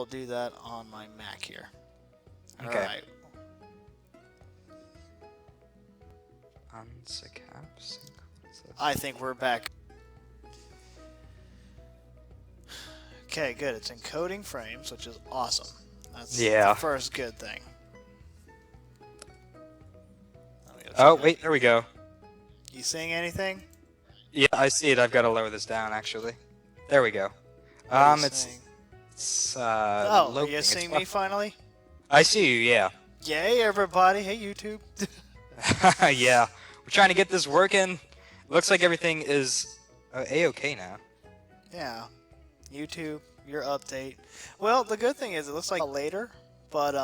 will do that on my Mac here. Okay. All right. I think we're back. Okay, good. It's encoding frames, which is awesome. That's the first good thing. Oh, wait, there we go. You seeing anything? Yeah, I see it. I've got to lower this down, actually. There we go. It's oh, are you seeing me finally? I see you, yeah. Yay, everybody. Hey, YouTube. Yeah. We're trying to get this working. Looks like everything is A-OK now. Yeah. YouTube, your update. Well, the good thing is it looks like later, but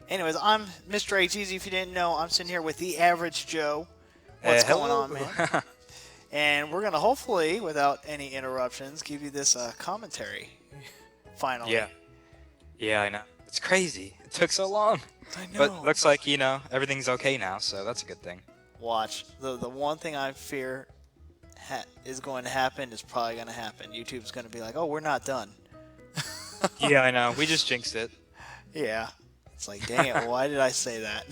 anyways, I'm Mr. HEZ. If you didn't know, I'm sitting here with the average Joe. What's going on, man? And we're gonna hopefully, without any interruptions, give you this commentary. Finally. Yeah. Yeah, I know. It's crazy. It took so long. I know. But looks like, you know, everything's okay now, so that's a good thing. Watch. The one thing I fear is going to happen is probably going to happen. YouTube's going to be like, oh, we're not done. Yeah, I know. We just jinxed it. Yeah. It's like, dang it, why did I say that?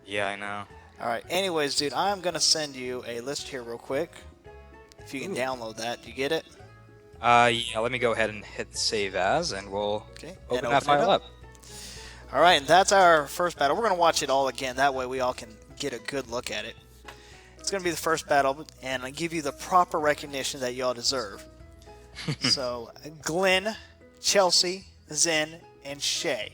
Yeah, I know. Alright, anyways, dude, I'm going to send you a list here real quick. If you can download that. Do you get it? Yeah, let me go ahead and hit save as, and we'll open that file up. Alright, and that's our first battle. We're going to watch it all again. That way we all can get a good look at it. It's going to be the first battle, and I give you the proper recognition that y'all deserve. So, Glenn, Chelsea, Zen, and Shay.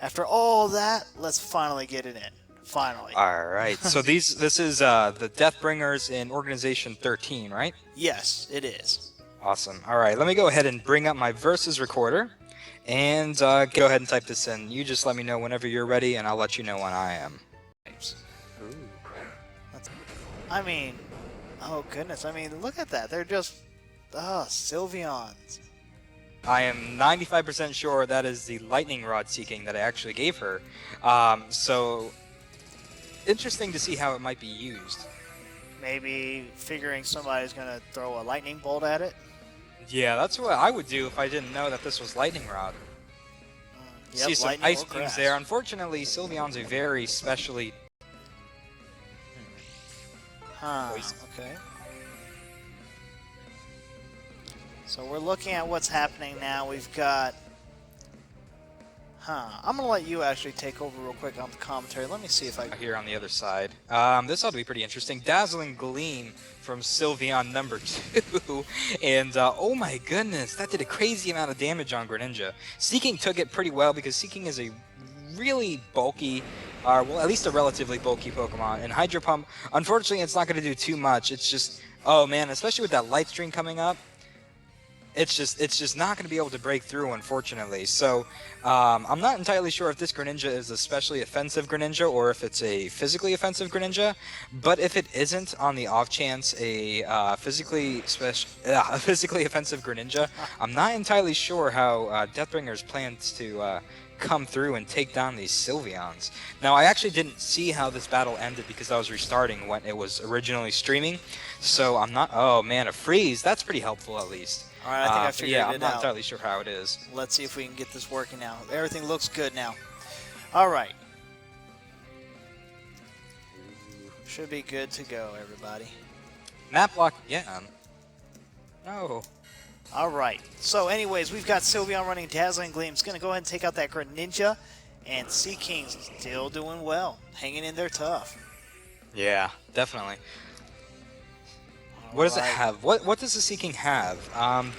After all that, let's finally get it in. Finally. Alright, so this is the Deathbringers in Organization 13, right? Yes, it is. Awesome. Alright, let me go ahead and bring up my versus recorder, and go ahead and type this in. You just let me know whenever you're ready, and I'll let you know when I am. Ooh. I mean, oh goodness, I mean, look at that. They're just, Sylveons. I am 95% sure that is the lightning rod seeking that I actually gave her. So, interesting to see how it might be used. Maybe figuring somebody's going to throw a lightning bolt at it? Yeah, that's what I would do if I didn't know that this was lightning rod. Yep, see some ice beams there. Unfortunately, Sylveon's a very specially... Okay. So we're looking at what's happening now. We've got... I'm going to let you actually take over real quick on the commentary. Let me see if I... Here on the other side. This ought to be pretty interesting. Dazzling Gleam from Sylveon number 2. And, oh my goodness, that did a crazy amount of damage on Greninja. Seeking took it pretty well because Seeking is a really bulky, well, at least a relatively bulky Pokemon. And Hydro Pump, unfortunately, it's not going to do too much. It's just, oh man, especially with that Light Stream coming up, it's just not going to be able to break through, unfortunately. So, I'm not entirely sure if this Greninja is a specially offensive Greninja or if it's a physically offensive Greninja. But if it isn't, on the off chance a physically offensive Greninja, I'm not entirely sure how Deathbringers plans to come through and take down these Sylveons. Now, I actually didn't see how this battle ended because I was restarting when it was originally streaming. So I'm not... Oh man, a freeze. That's pretty helpful at least. Alright, I think I figured it out. Yeah, I'm not entirely sure how it is. Let's see if we can get this working now. Everything looks good now. Alright. Should be good to go, everybody. Map lock again. No. Alright. So anyways, we've got Sylveon running Dazzling Gleam. It's going to go ahead and take out that Greninja. And Seeking's still doing well. Hanging in there tough. Yeah, definitely. What does it have? What does the Seeking have?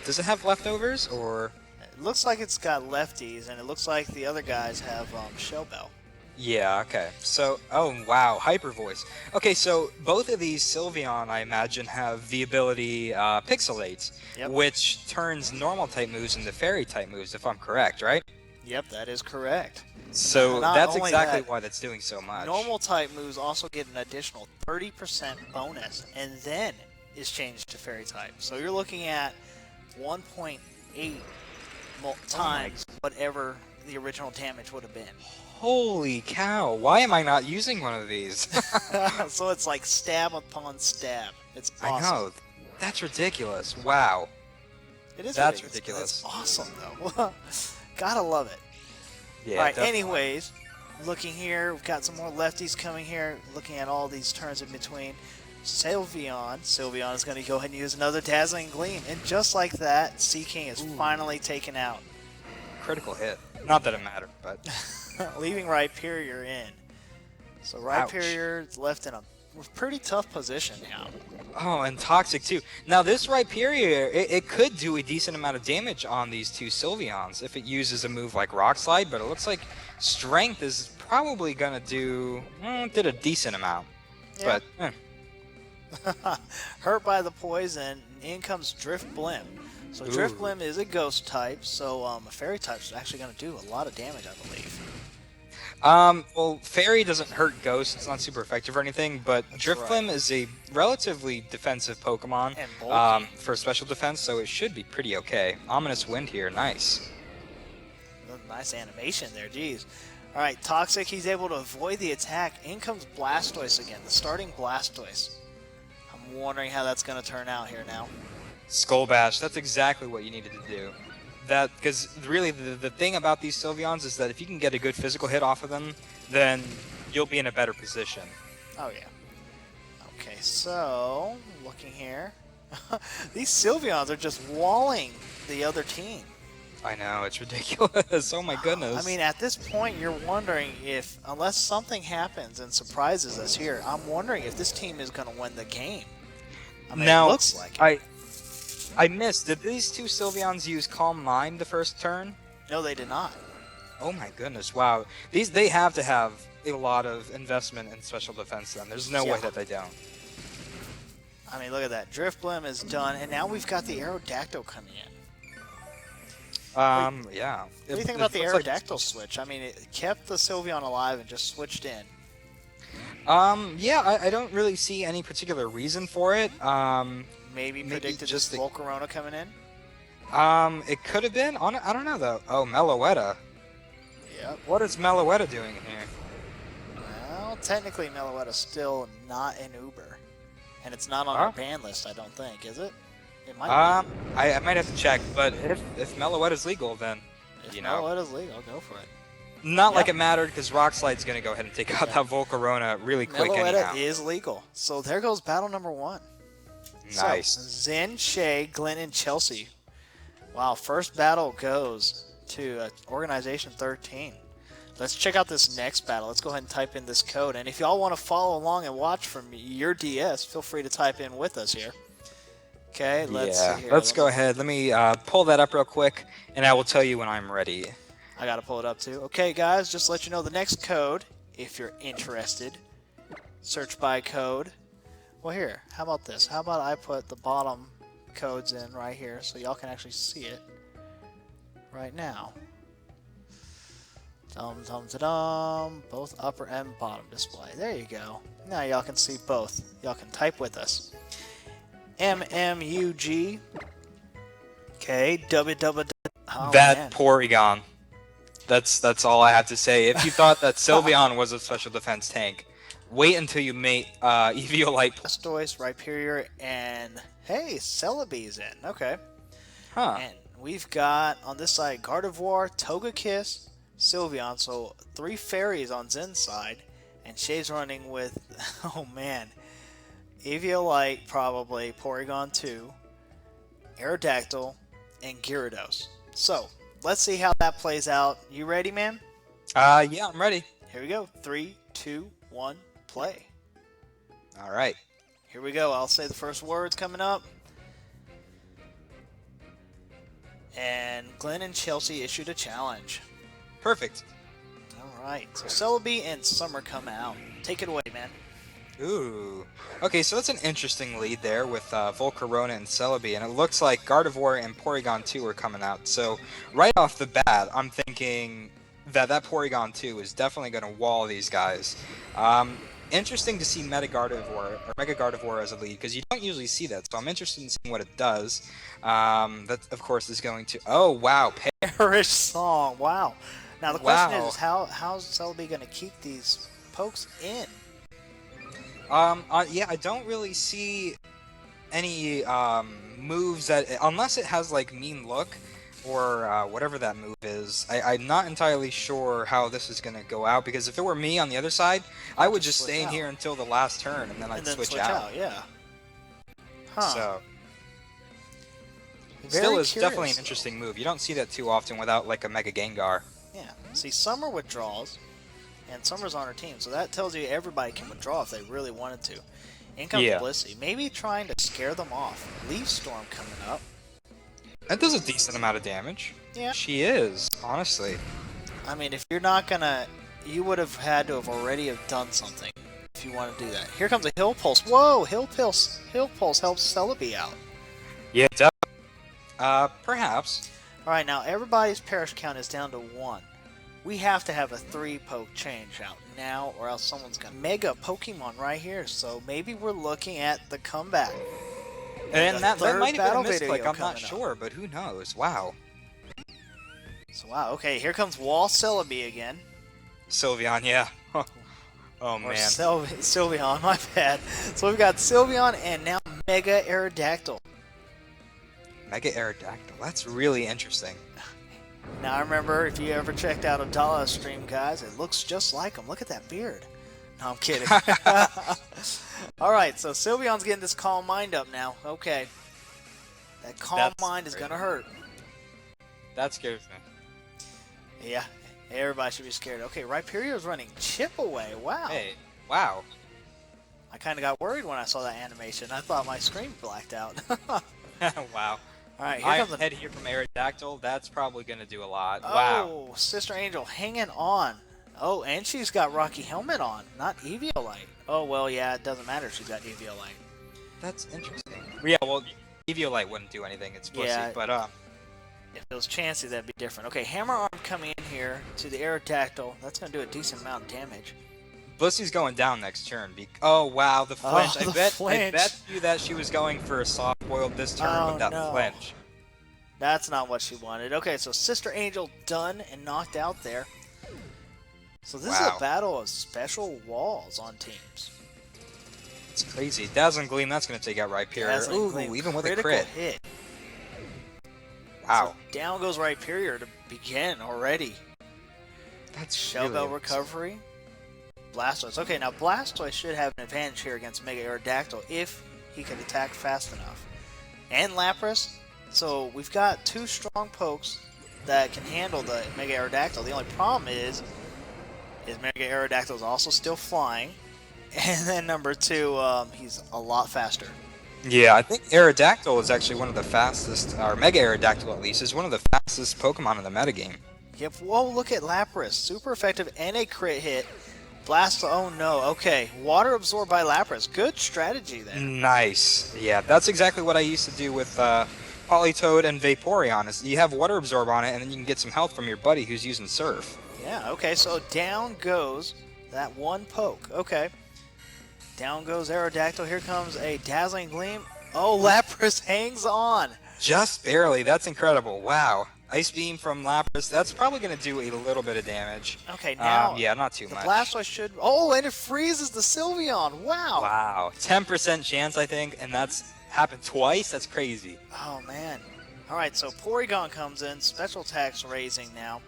Does it have leftovers, or...? It looks like it's got lefties, and it looks like the other guys have Shell Bell. Yeah, okay. So, oh wow, Hyper Voice. Okay, so both of these Sylveon, I imagine, have the ability Pixelate, which turns normal-type moves into Fairy-type moves, if I'm correct, right? Yep, that is correct. So that's exactly why that's doing so much. Normal-type moves also get an additional 30% bonus, and then is changed to Fairy type. So you're looking at 1.8 times whatever the original damage would have been. Holy cow, why am I not using one of these? So it's like stab upon stab. It's awesome. I know. That's ridiculous. Wow. It is That's ridiculous. ridiculous. It's awesome, though. Gotta love it. Yeah, all right, definitely. anyways, looking here, we've got some more lefties coming here, looking at all these turns in between. Sylveon is going to go ahead and use another Dazzling Gleam, and just like that, Seaking is finally taken out. Critical hit. Not that it mattered, but... Leaving Rhyperior in. So Rhyperior is left in a pretty tough position now. Oh, and Toxic too. Now this Rhyperior, it could do a decent amount of damage on these two Sylveons if it uses a move like Rock Slide, but it looks like Strength is probably gonna do did a decent amount. Yeah. But hurt by the poison, in comes Drift Blim. So Drift Blim is a ghost type, so a fairy type is actually going to do a lot of damage, I believe. well, Fairy doesn't hurt Ghost, it's not super effective or anything, but Drift Blim is a relatively defensive Pokemon for special defense, so it should be pretty okay. Ominous Wind here, nice. Nice animation there, geez. Alright, Toxic, he's able to avoid the attack. In comes Blastoise again, the starting Blastoise. I'm wondering how that's going to turn out here now. Skull Bash, that's exactly what you needed to do. That, because really the thing about these Sylveons is that if you can get a good physical hit off of them, then you'll be in a better position. Oh yeah. Okay, so, looking here. These Sylveons are just walling the other team. I know, it's ridiculous. Oh my goodness. I mean, at this point, you're wondering if, unless something happens and surprises us here, I'm wondering if this team is going to win the game. I mean, now, it looks like it. I missed. Did these two Sylveons use Calm Mind the first turn? No, they did not. Oh my goodness, wow. They have to have a lot of investment in special defense then. There's no way that they don't. I mean, look at that. Drift Blim is done, and now we've got the Aerodactyl coming in. Yeah. What do you think about the Aerodactyl switch? I mean, it kept the Sylveon alive and just switched in. Yeah, I don't really see any particular reason for it. Maybe predicted just Volcarona coming in? It could have been. I don't know, though. Oh, Meloetta. Yep. What is Meloetta doing in here? Well, technically Meloetta's still not an Uber. And it's not on our ban list, I don't think, is it? It might be. I might have to check, but if Meloetta's legal, then, you know. If Meloetta's legal, go for it. Not like it mattered, because Rock Slide's going to go ahead and take out that Volcarona really quick anyhow. Meloetta is legal. So there goes battle number 1. Nice. So, Zen, Shay, Glenn, and Chelsea. Wow, first battle goes to Organization 13. Let's check out this next battle. Let's go ahead and type in this code. And if y'all want to follow along and watch from your DS, feel free to type in with us here. Okay, let's see here. Let's go ahead. Let me pull that up real quick, and I will tell you when I'm ready. I got to pull it up too. Okay, guys, just to let you know the next code, if you're interested. Search by code. Well, here, how about this? How about I put the bottom codes in right here so y'all can actually see it right now. Dum-dum-da-dum. Both upper and bottom display. There you go. Now y'all can see both. Y'all can type with us. MMUG. Okay, WW. Oh, that Porygon. That's all I have to say. If you thought that Sylveon was a special defense tank, wait until you meet Eviolite. Blastoise, Rhyperior, and hey, Celebi's in. Okay. Huh. And we've got on this side Gardevoir, Togekiss, Sylveon. So 3 fairies on Zen's side, and Shay's running with, oh man, Eviolite probably, Porygon 2, Aerodactyl, and Gyarados. So let's see how that plays out. You ready, man? Yeah, I'm ready. Here we go. 3, 2, 1, play. All right. Here we go. I'll say the first words coming up. And Glenn and Chelsea issued a challenge. Perfect. All right. So Celebi and Summer come out. Take it away, man. Ooh. Okay, so that's an interesting lead there with Volcarona and Celebi, and it looks like Gardevoir and Porygon 2 are coming out. So right off the bat, I'm thinking that Porygon 2 is definitely going to wall these guys. Interesting to see Mega Gardevoir as a lead, because you don't usually see that, so I'm interested in seeing what it does. That, of course, is going to... Oh, wow. Perish Song. Wow. Now, the question is how's Celebi going to keep these pokes in? Yeah, I don't really see any moves that, unless it has like mean look or whatever that move is, I'm not entirely sure how this is gonna go out. Because if it were me on the other side, I would just stay in here until the last turn and then I'd switch out. Yeah. Huh. So still is definitely an interesting move. You don't see that too often without like a Mega Gengar. Yeah. See, Summer withdraws, and Summer's on her team, so that tells you everybody can withdraw if they really wanted to. In comes Blissey, maybe trying to scare them off. Leaf Storm coming up. That does a decent amount of damage. Yeah. She is, honestly. I mean, if you're not gonna, you would have had to have already have done something if you want to do that. Here comes a Hill Pulse. Whoa, Hill Pulse helps Celebi out. Yeah, definitely. Perhaps. All right, now everybody's perish count is down to 1. We have to have a 3-poke change out now, or else someone's gonna Mega Pokemon right here. So maybe we're looking at the comeback. And that might have been a misclick, I'm not sure, but who knows? Wow. So wow, okay, here comes Wall Celebi again. Sylveon, yeah. Oh man. Sylveon, my bad. So we've got Sylveon and now Mega Aerodactyl. Mega Aerodactyl, that's really interesting. Now I remember, if you ever checked out Abdalla's stream, guys, it looks just like him. Look at that beard. No, I'm kidding. Alright, so Sylveon's getting this Calm Mind up now. Okay. That Calm Mind is going to hurt. That scares me. Yeah, everybody should be scared. Okay, Rhyperior's running Chip Away. Wow. Hey, wow. I kind of got worried when I saw that animation. I thought my screen blacked out. Wow. Alright, here comes the head here from Aerodactyl. That's probably going to do a lot. Oh, wow. Sister Angel hanging on. Oh, and she's got Rocky Helmet on, not Eviolite. Oh, well, yeah, it doesn't matter if she's got Eviolite. That's interesting. Yeah, well, Eviolite wouldn't do anything. It's pussy, yeah, but if it was Chansey, that'd be different. Okay, Hammer Arm coming in here to the Aerodactyl. That's going to do a decent amount of damage. Blissey's going down next turn. Oh, wow, the flinch. Oh, I bet you that she was going for a soft-boiled this turn with that flinch. That's not what she wanted. Okay, so Sister Angel done and knocked out there. So this is a battle of special walls on teams. It's crazy. Dazzling Gleam, that's going to take out Rhyperior. Ooh, even with a crit. Hit. Wow. So down goes Rhyperior to begin already. That's Shell Bell recovery. Blastoise. Okay, now Blastoise should have an advantage here against Mega Aerodactyl if he can attack fast enough. And Lapras. So we've got 2 strong pokes that can handle the Mega Aerodactyl. The only problem is Mega Aerodactyl is also still flying. And then number 2, he's a lot faster. Yeah, I think Aerodactyl is actually one of the fastest, or Mega Aerodactyl at least, is one of the fastest Pokemon in the metagame. Yep, whoa, look at Lapras. Super effective and a crit hit. Blast, oh no, okay. Water absorbed by Lapras. Good strategy there. Nice. Yeah, that's exactly what I used to do with Politoed and Vaporeon. Is you have water absorb on it, and then you can get some health from your buddy who's using Surf. Yeah, okay, so down goes that 1 poke. Okay. Down goes Aerodactyl. Here comes a Dazzling Gleam. Oh, Lapras hangs on. Just barely. That's incredible. Wow. Ice Beam from Lapras. That's probably going to do a little bit of damage. Okay, now... yeah, not too much. The Blastoise should... Oh, and it freezes the Sylveon. Wow. Wow. 10% chance, I think, and that's happened twice? That's crazy. Oh, man. All right, so Porygon comes in. Special attacks raising now.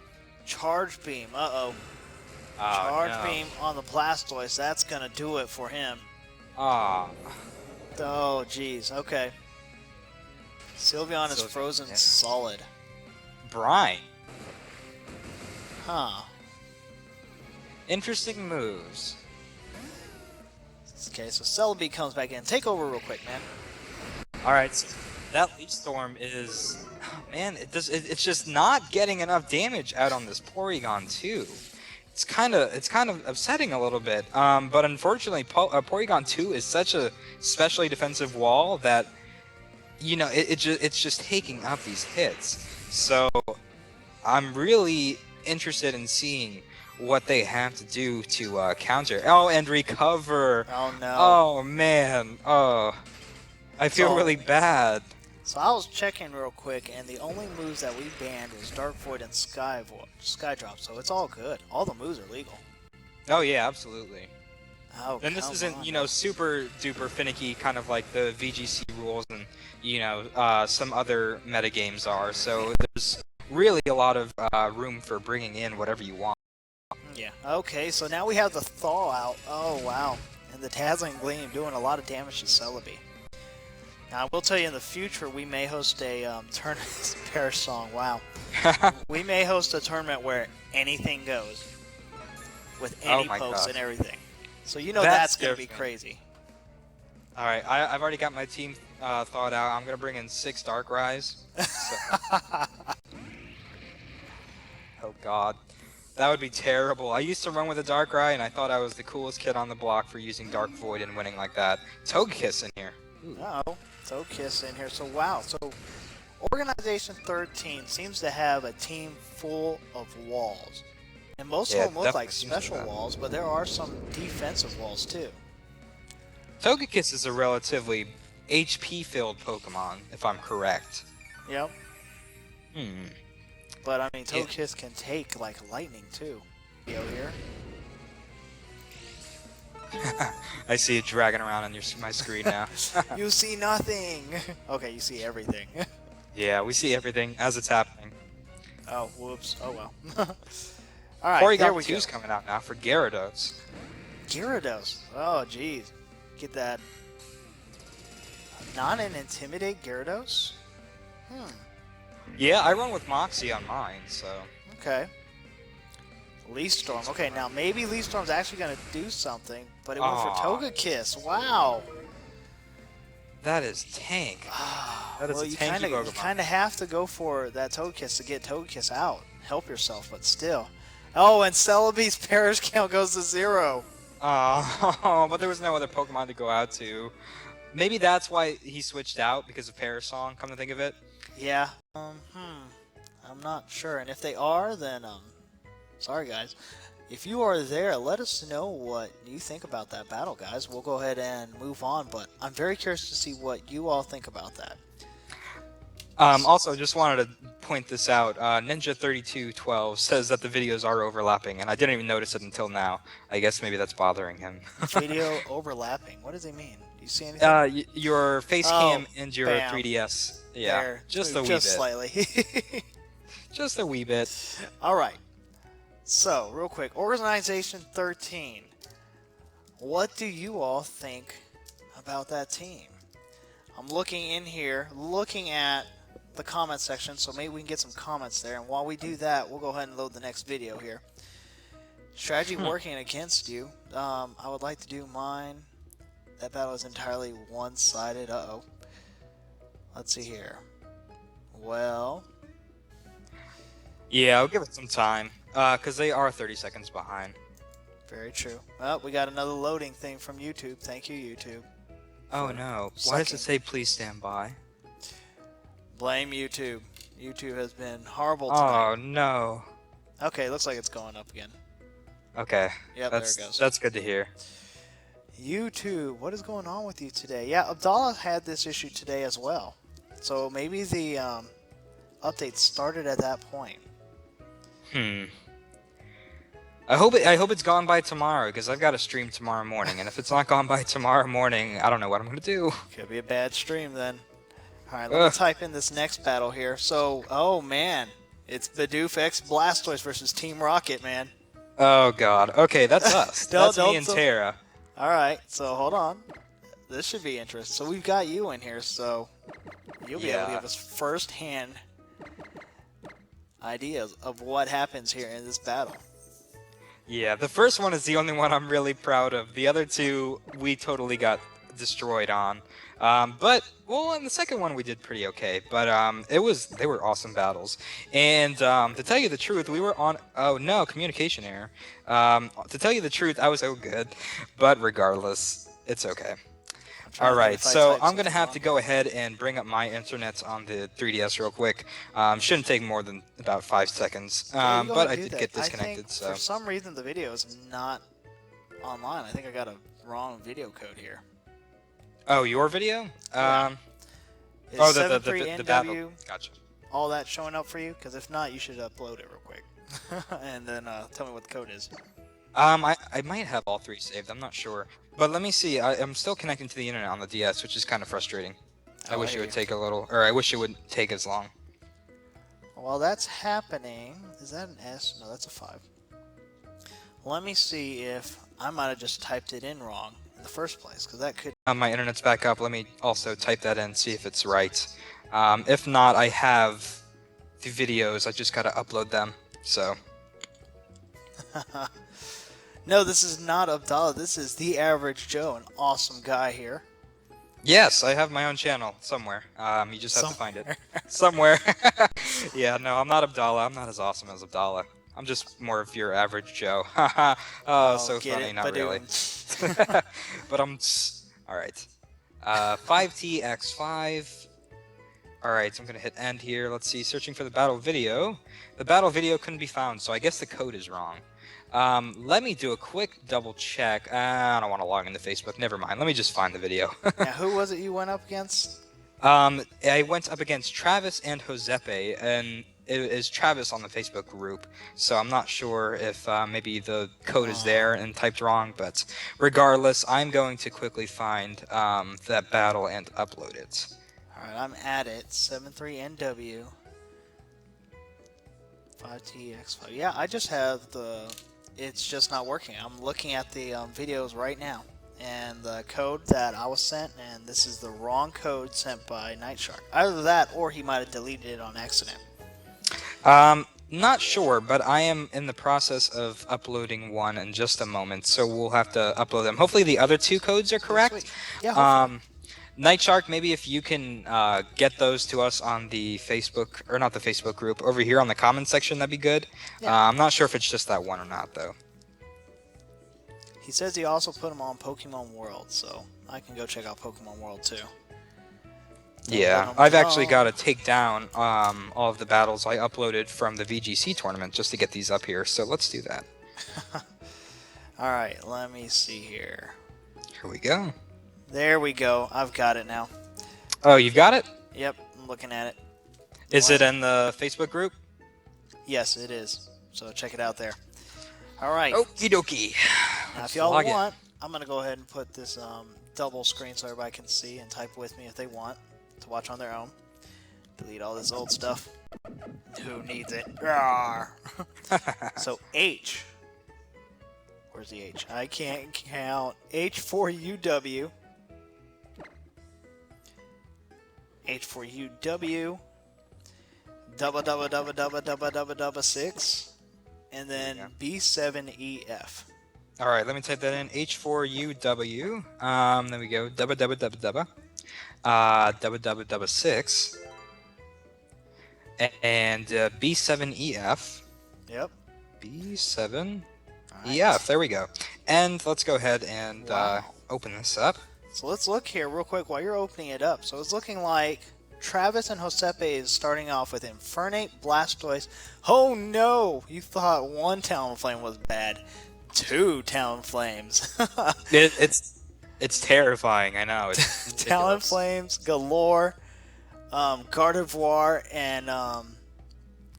Charge Beam. Uh-oh. Charge Beam on the Blastoise. That's going to do it for him. Oh, jeez. Okay. Sylveon is frozen solid. Brine. Huh. Interesting moves. Okay, so Celebi comes back in. Take over real quick, man. Alright, so that Leaf Storm is... Man, it's just not getting enough damage out on this Porygon too. It's kind of upsetting a little bit. But unfortunately, Porygon 2 is such a specially defensive wall that, you know, it's just taking up these hits. So I'm really interested in seeing what they have to do to counter. Oh, and recover. Oh no. Oh man. Oh, I feel really bad. So I was checking real quick, and the only moves that we banned was Dark Void and Sky Drop, so it's all good. All the moves are legal. Oh yeah, absolutely. Oh, And this come isn't, on you now. know, super duper finicky, kind of like the VGC rules and, you know, some other meta games are. So there's really a lot of room for bringing in whatever you want. Yeah. Okay, so now we have the thaw out. Oh, wow. And the Dazzling Gleam doing a lot of damage to Celebi. Now, I will tell you in the future, we may host a tournament. Perish Song, wow. We may host a tournament where anything goes. With Oh any my pokes gosh. and everything. So you know That that's going to be scares me. crazy. All right, I've already got my team thought out. I'm gonna bring in 6 Darkrai's. So, oh God, that would be terrible. I used to run with a Darkrai, and I thought I was the coolest kid on the block for using Dark Void and winning like that. Togekiss in here. Ooh. Uh-oh. Togekiss in here. So, wow. So, Organization 13 seems to have a team full of walls. And most Yeah, of them look like definitely seems like special that. walls, but there are some defensive walls too. Togekiss is a relatively HP-filled Pokemon, if I'm correct. Yep. Hmm. But I mean, Yeah. Togekiss can take like lightning too. Yo here. I see it dragging around on my screen now. You see nothing. Okay, you see everything. Yeah, we see everything as it's happening. Oh, whoops. Oh well. All right, there we go. 2's coming out now for Gyarados. Gyarados. Oh, geez. Get that. Not an intimidate Gyarados? Yeah, I run with Moxie on mine, so... Okay. Leaf Storm. Okay, now maybe Leaf Storm's actually going to do something, but it went for Aw. Togekiss. Wow. That is tank. That is Well, a you tanky Pokemon. kind of have to go for that Togekiss to get Togekiss out. Help yourself, but still. Oh, and Celebi's Perish count goes to 0. Oh, but there was no other Pokemon to go out to. Maybe that's why he switched out, because of Perish Song, come to think of it. Yeah. I'm not sure. And if they are, then sorry guys. If you are there, let us know what you think about that battle, guys. We'll go ahead and move on, but I'm very curious to see what you all think about that. Also, just wanted to point this out. Ninja3212 says that the videos are overlapping, and I didn't even notice it until now. I guess maybe that's bothering him. Video overlapping. What does he mean? Do you see anything? Your face cam and your bam. 3DS. Yeah, There. just a wee Just bit. slightly. Just a wee bit. All right. So, real quick, Organization 13. What do you all think about that team? I'm looking in here, looking at the comment section, so maybe we can get some comments there. And while we do that, we'll go ahead and load the next video here. Strategy working against you. I would like to do mine. That battle is entirely one-sided. Uh-oh. Let's see here. Well... Yeah, I'll give it some time, because they are 30 seconds behind. Very true. Well, we got another loading thing from YouTube. Thank you, YouTube. Oh no, why does it say please stand by? Blame YouTube. YouTube has been horrible Oh tonight. no. Okay, looks like it's going up again. Okay, Yep, that's, there it goes. that's good to hear. YouTube, what is going on with you today? Yeah, Abdallah had this issue today as well. So maybe the update started at that point. I hope it's gone by tomorrow, because I've got to stream tomorrow morning, and if it's not gone by tomorrow morning, I don't know what I'm gonna do. Could be a bad stream then. Alright, let me type in this next battle here. So, oh man, it's Bidoof X Blastoise versus Team Rocket, man. Oh god. Okay, that's us. That's me and Terra. Alright, so hold on. This should be interesting. So we've got you in here, so you'll be able to give us first-hand ideas of what happens here in this battle. Yeah, the first one is the only one I'm really proud of. The other two, we totally got destroyed on. But, well, in the second one we did pretty okay. But they were awesome battles. And to tell you the truth, we were on... Oh, no, communication error. To tell you the truth, I was so good. But regardless, it's okay. Alright, so I'm going to have to go ahead and bring up my internet on the 3DS real quick. Shouldn't take more than about 5 seconds. But I did get disconnected, so... For some reason the video is not online. I think I got a wrong video code here. Oh, your video? Yeah. Is Oh, the 73NW battle. Gotcha. all that showing up for you? Because if not, you should upload it real quick. And then tell me what the code is. I might have all 3 saved. I'm not sure. But let me see. I'm still connecting to the internet on the DS, which is kind of frustrating. I Oh, I wish it hear would you. take a little, or I wish it would take as long. While that's happening, is that an S? No, that's a 5. Let me see if I might have just typed it in wrong in the first place, because that could. My internet's back up. Let me also type that in, see if it's right. If not, I have the videos. I just gotta upload them. So. No, this is not Abdallah. This is the average Joe, an awesome guy here. Yes, I have my own channel somewhere. You just have to find it. Somewhere. Somewhere. Yeah, no, I'm not Abdallah. I'm not as awesome as Abdallah. I'm just more of your average Joe. Haha. Oh, so get funny. it, Not really. Badoom. But alright. 5TX5. Alright, so I'm going to hit end here. Let's see. Searching for the battle video. The battle video couldn't be found, so I guess the code is wrong. Let me do a quick double check. I don't want to log into Facebook. Never mind. Let me just find the video. Now, who was it you went up against? I went up against Travis and Josepe, and it is Travis on the Facebook group, so I'm not sure if maybe the code is there and typed wrong, but regardless, I'm going to quickly find that battle and upload it. Alright, I'm at it. 73NW. 5TX5. Yeah, I just have the. It's just not working. I'm looking at the videos right now, and the code that I was sent, and this is the wrong code sent by Nightshark. Either that, or he might have deleted it on accident. Not sure, but I am in the process of uploading one in just a moment, so we'll have to upload them. Hopefully the other 2 codes are correct. Sweet. Yeah, Nightshark, maybe if you can get those to us on the Facebook, or not the Facebook group, over here on the comment section, that'd be good. Yeah. I'm not sure if it's just that one or not, though. he says he also put them on Pokemon World, so I can go check out Pokemon World too. Yeah, I've actually got to take down all of the battles I uploaded from the VGC tournament just to get these up here, so let's do that. Alright, let me see here. Here we go. There we go. I've got it now. Oh, you've got it? Yep, I'm looking at it. Is it in the Facebook group? Yes, it is. So check it out there. Alright. Okie dokie. Now, if y'all want, I'm going to go ahead and put this double screen so everybody can see and type with me if they want to watch on their own. Delete all this old stuff. Who needs it? So H. Where's the H? I can't count. H4UW. H4UW. Double 6. And then B7EF. All right, let me type that in. H4UW. There we go. Double 6. And B7EF. Yep. B7EF. Right. There we go. And let's go ahead and open this up. So let's look here real quick while you're opening it up. So it's looking like Travis and Josepe is starting off with Infernape, Blastoise. Oh no! You thought one Talonflame was bad. 2 Talonflames. It's terrifying. I know. It's ridiculous. Talonflames galore. Gardevoir and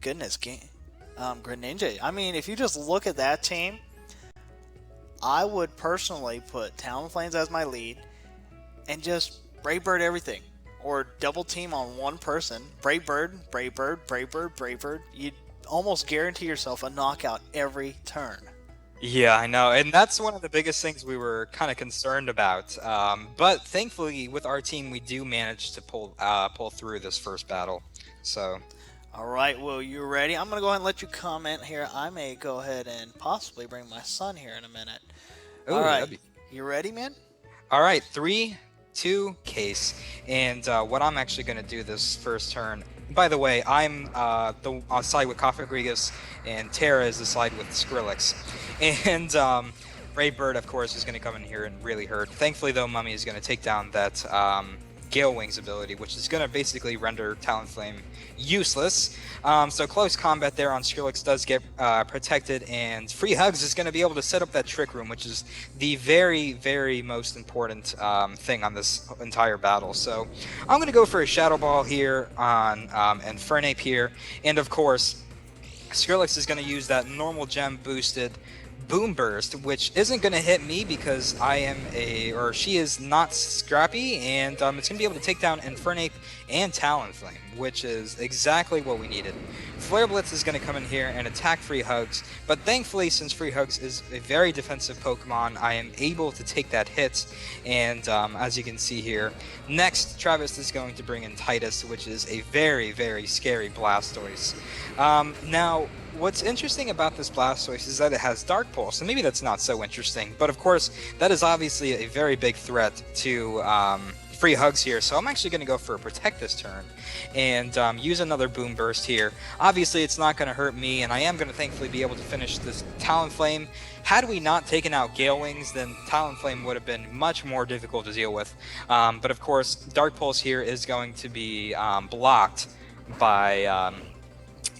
Greninja. I mean, if you just look at that team, I would personally put Talonflames as my lead and just Brave Bird everything. Or double team on one person. Brave Bird. You'd almost guarantee yourself a knockout every turn. Yeah, I know, and that's one of the biggest things we were kind of concerned about. But thankfully, with our team, we do manage to pull through this first battle. So, all right, Will, you ready? I'm gonna go ahead and let you comment here. I may go ahead and possibly bring my son here in a minute. ooh, All right, you ready, man? All right, 3, 2, case. And what I'm actually going to do this first turn. By the way, I'm the side with Kofagrigus, and Terra is the side with Skrillex. And Brave Bird, of course, is going to come in here and really hurt. Thankfully, though, Mummy is going to take down that Gale Wings ability, which is going to basically render Talonflame useless. So close combat there on Skrillex does get protected, and Free Hugs is going to be able to set up that Trick Room, which is the very, very most important thing on this entire battle. So I'm going to go for a Shadow Ball here on Infernape here, and of course Skrillex is going to use that normal gem boosted Boom Burst, which isn't going to hit me because I am or she is not scrappy, and it's going to be able to take down Infernape and Talonflame, which is exactly what we needed. Flare Blitz is going to come in here and attack Free Hugs, but thankfully, since Free Hugs is a very defensive Pokemon, I am able to take that hit, and as you can see here, next, Travis is going to bring in Titus, which is a very, very scary Blastoise. Now, what's interesting about this Blastoise is that it has Dark Pulse, and maybe that's not so interesting, but of course, that is obviously a very big threat to Free Hugs here, so I'm actually going to go for a Protect this turn, and use another Boom Burst here. Obviously, it's not going to hurt me, and I am going to thankfully be able to finish this Talonflame. Had we not taken out Gale Wings, then Talonflame would have been much more difficult to deal with, but of course, Dark Pulse here is going to be blocked by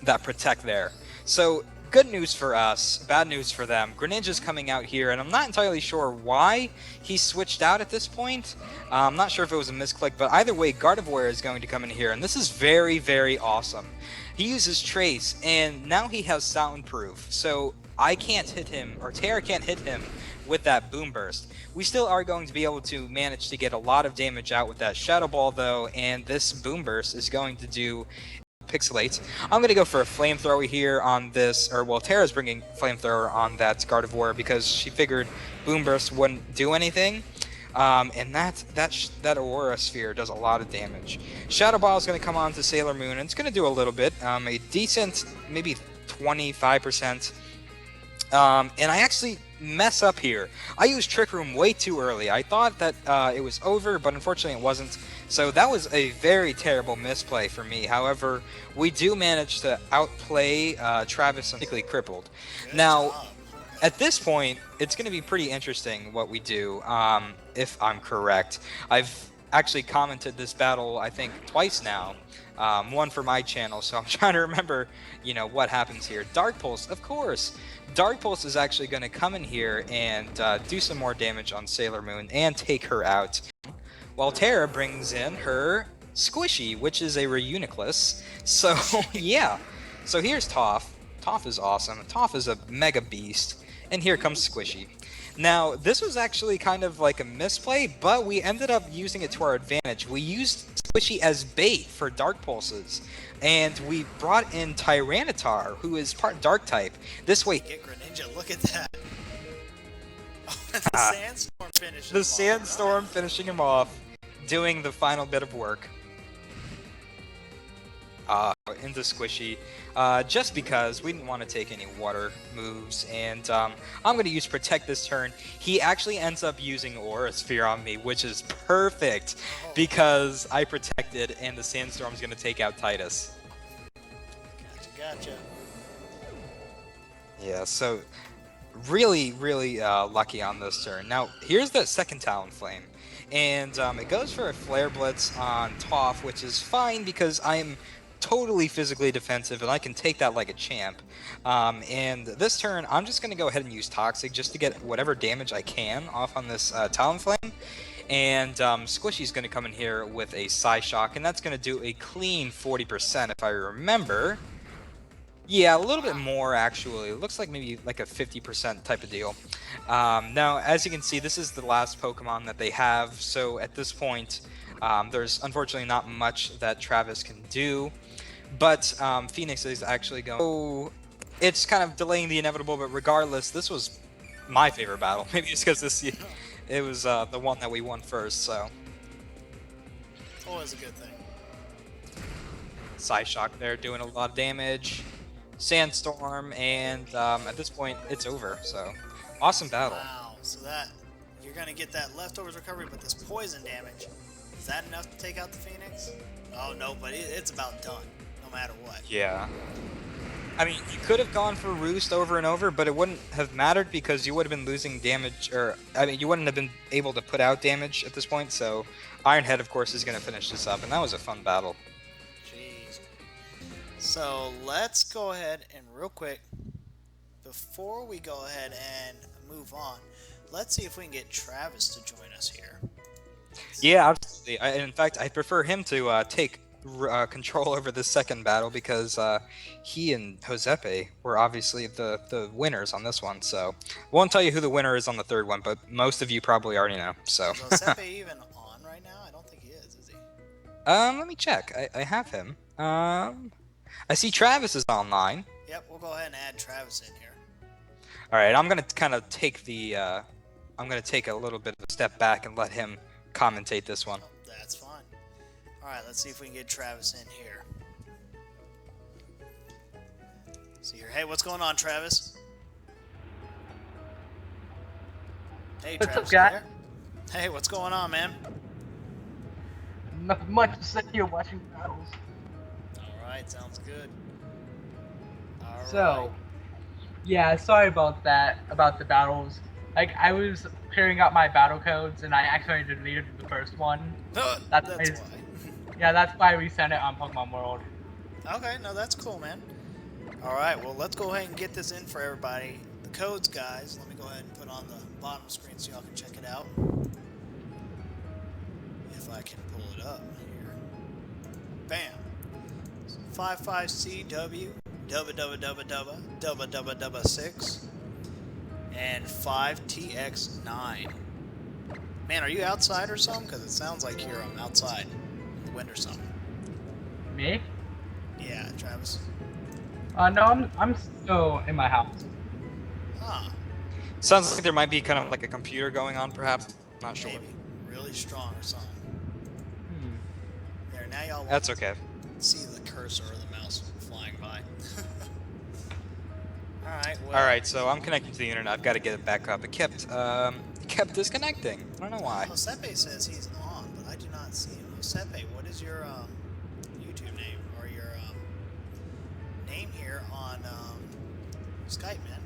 that Protect there. So, good news for us, bad news for them. Greninja's coming out here, and I'm not entirely sure why he switched out at this point. I'm not sure if it was a misclick, but either way, Gardevoir is going to come in here, and this is very, very awesome. He uses Trace, and now he has Soundproof, so I can't hit him, or Terra can't hit him with that Boom Burst. We still are going to be able to manage to get a lot of damage out with that Shadow Ball, though, and this Boom Burst is going to do Pixelate. I'm going to go for a Flamethrower here on this, or well, Terra's bringing Flamethrower on that Gardevoir because she figured Boom Burst wouldn't do anything, and that Aurora Sphere does a lot of damage. Shadow Ball is going to come on to Sailor Moon, and it's going to do a little bit, a decent, maybe 25%. And I actually mess up here. I used Trick Room way too early. I thought that it was over, but unfortunately it wasn't. So that was a very terrible misplay for me. However, we do manage to outplay Travis and particularly crippled. Now, at this point, it's going to be pretty interesting what we do, if I'm correct. I've actually commented this battle, I think, twice now. One for my channel, so I'm trying to remember, you know, what happens here. Dark Pulse, of course. Dark Pulse is actually going to come in here and do some more damage on Sailor Moon and take her out. While Terra brings in her Squishy, which is a Reuniclus. So, yeah. So here's Toph. Toph is awesome. Toph is a mega beast. And here comes Squishy. Now, this was actually kind of like a misplay, but we ended up using it to our advantage. We used Squishy as bait for Dark Pulses, and we brought in Tyranitar, who is part Dark type. This way... Get Greninja, look at that. The Sandstorm finishes The Sandstorm finishing him off, doing the final bit of work. Into Squishy, just because we didn't want to take any water moves, and I'm going to use Protect this turn. He actually ends up using Aura Sphere on me, which is perfect, because I protected, and the Sandstorm's going to take out Titus. Gotcha. Yeah, so really, really lucky on this turn. Now, here's the second Talonflame, and it goes for a Flare Blitz on Toph, which is fine because I'm totally physically defensive, and I can take that like a champ. And this turn, I'm just going to go ahead and use Toxic just to get whatever damage I can off on this Talonflame. And Squishy's going to come in here with a Psyshock, and that's going to do a clean 40% if I remember. Yeah, a little bit more actually. It looks like maybe like a 50% type of deal. Now, as you can see, this is the last Pokemon that they have, so at this point, there's unfortunately not much that Travis can do. But Phoenix is actually going... So it's kind of delaying the inevitable, but regardless, this was my favorite battle. Maybe it's because it was the one that we won first, so... Always a good thing. Psyshock there doing a lot of damage. Sandstorm, and at this point, it's over, so... Awesome battle. Wow, so that... You're going to get that leftovers recovery, but this poison damage, is that enough to take out the Phoenix? Oh, no, but it's about done. No matter what. Yeah. I mean, you could have gone for Roost over and over, but it wouldn't have mattered because you would have been losing damage, or, I mean, you wouldn't have been able to put out damage at this point, so Ironhead, of course, is going to finish this up, and that was a fun battle. Jeez. So, let's go ahead and real quick, before we go ahead and move on, let's see if we can get Travis to join us here. Yeah, absolutely. In fact, I prefer him to take control over the second battle because he and Josepe were obviously the winners on this one. So won't tell you who the winner is on the third one, but most of you probably already know. So Is Giuseppe even on right now? I don't think he is he? let me check. I have him. I see Travis is online. Yep, we'll go ahead and add Travis in here. All right, I'm gonna kind of take the. I'm gonna take a little bit of a step back and let him commentate this one. Oh, that's fine. All right, let's see if we can get Travis in here. See here. Hey, what's going on, Travis? Hey, What's Travis, up, guy? you there? Hey, what's going on, man? Nothing much to sit here watching battles. All right, sounds good. All So, yeah, sorry about that, about the battles. Like, I was clearing out my battle codes and I accidentally deleted the first one. right. That's That's why. why. Yeah, that's why we sent it on Pokemon World. Okay, no, that's cool, man. All right, well, let's go ahead and get this in for everybody. The codes, guys, let me go ahead and put on the bottom screen so y'all can check it out. If I can pull it up here. Bam. 55CW, dubba dubba dubba dubba, dubba dubba dubba 6, and 5TX9. Man, are you outside or something? Because it sounds like you're outside in the wind or something. Me? Yeah, Travis. No, I'm still in my house. Huh. Sounds like there might be kind of like a computer going on, perhaps. Not sure. Maybe. Really strong or something. There, now y'all That's okay. see the cursor or the mouse flying by. Alright, well. Alright, so I'm connected to the internet. I've got to get it back up. It kept disconnecting. I don't know why. Josepe says he's on, but I do not see him. Josepe, what is your YouTube name or your name here on Skype, man?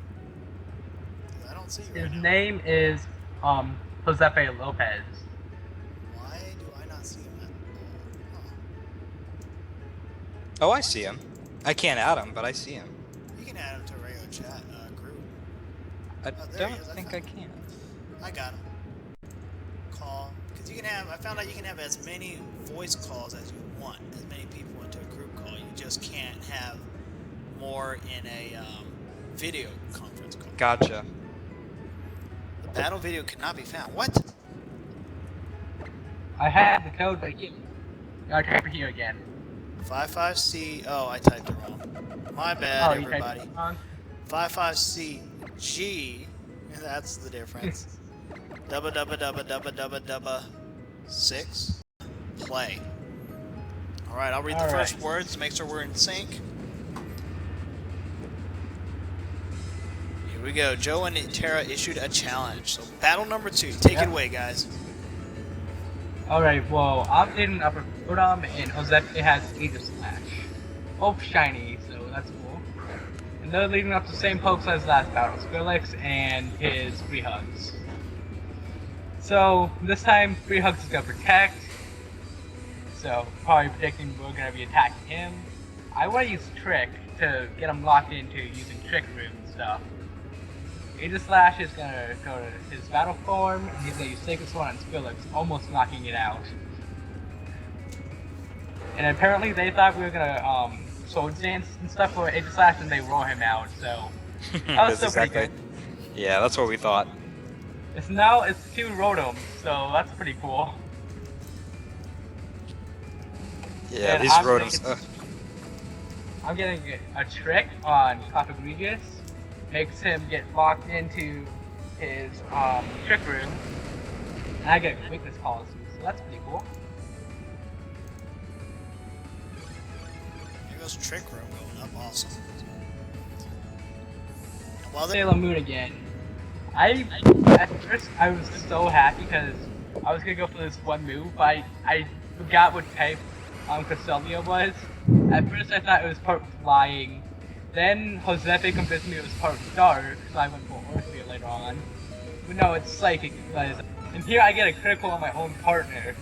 'Cause I don't see you His right now. name is, Josepe Lopez. Why do I not see him at all? Huh. Oh, I see him. I can't add him, but I see him. You can add him to a regular chat group. I there he don't is. think I can. I got him. Call. Because you can have, I found out you can have as many voice calls as you want, as many people into a group call. You just can't have more in a video conference call. Gotcha. The battle video cannot be found. What? I had the code, but I'll type it here again. 55C. Oh, I typed it wrong. My bad, Oh, you typed everybody. it wrong? 55CG. That's the difference. Dubba dubba dubba dubba dubba dubba 6. Play. Alright, I'll read the first words to make sure we're in sync. Here we go. Joe and Tara issued a challenge. So battle number 2. Take it away, guys. Alright, well, I'm in Upper Kodam and Josepe has Aegis Slash. Both shiny, so that's cool. And they're leading up to the same pokes as last battle, Skrillex and his Free Hugs. So, this time, Free Hugs is gonna protect. So, probably predicting we're gonna be attacking him. I wanna use Trick to get him locked into using Trick Room and stuff. Aegis Slash is gonna go to his battle form, and he's gonna use Sacred Sword on Skrillex, almost knocking it out. And apparently they thought we were gonna Sword Dance and stuff for Aegis Slash, and they roar him out, so that was That's still pretty good. Yeah, that's what we thought. It's 2 Rotoms, so that's pretty cool. Yeah, And these I'm Rotoms. thinking- I'm getting a trick on Copagregus, makes him get locked into his trick room, and I get a weakness policy, so that's pretty cool. Here goes Trick Room going up. Awesome. Well, Sailor Moon again. At first I was so happy because I was gonna go for this one move, but I forgot what type Cresselia was. At first I thought it was part flying. Then Josepe convinced me it was part dark, so I went for Orphea later on. But no, it's psychic because, and here I get a critical on my own partner.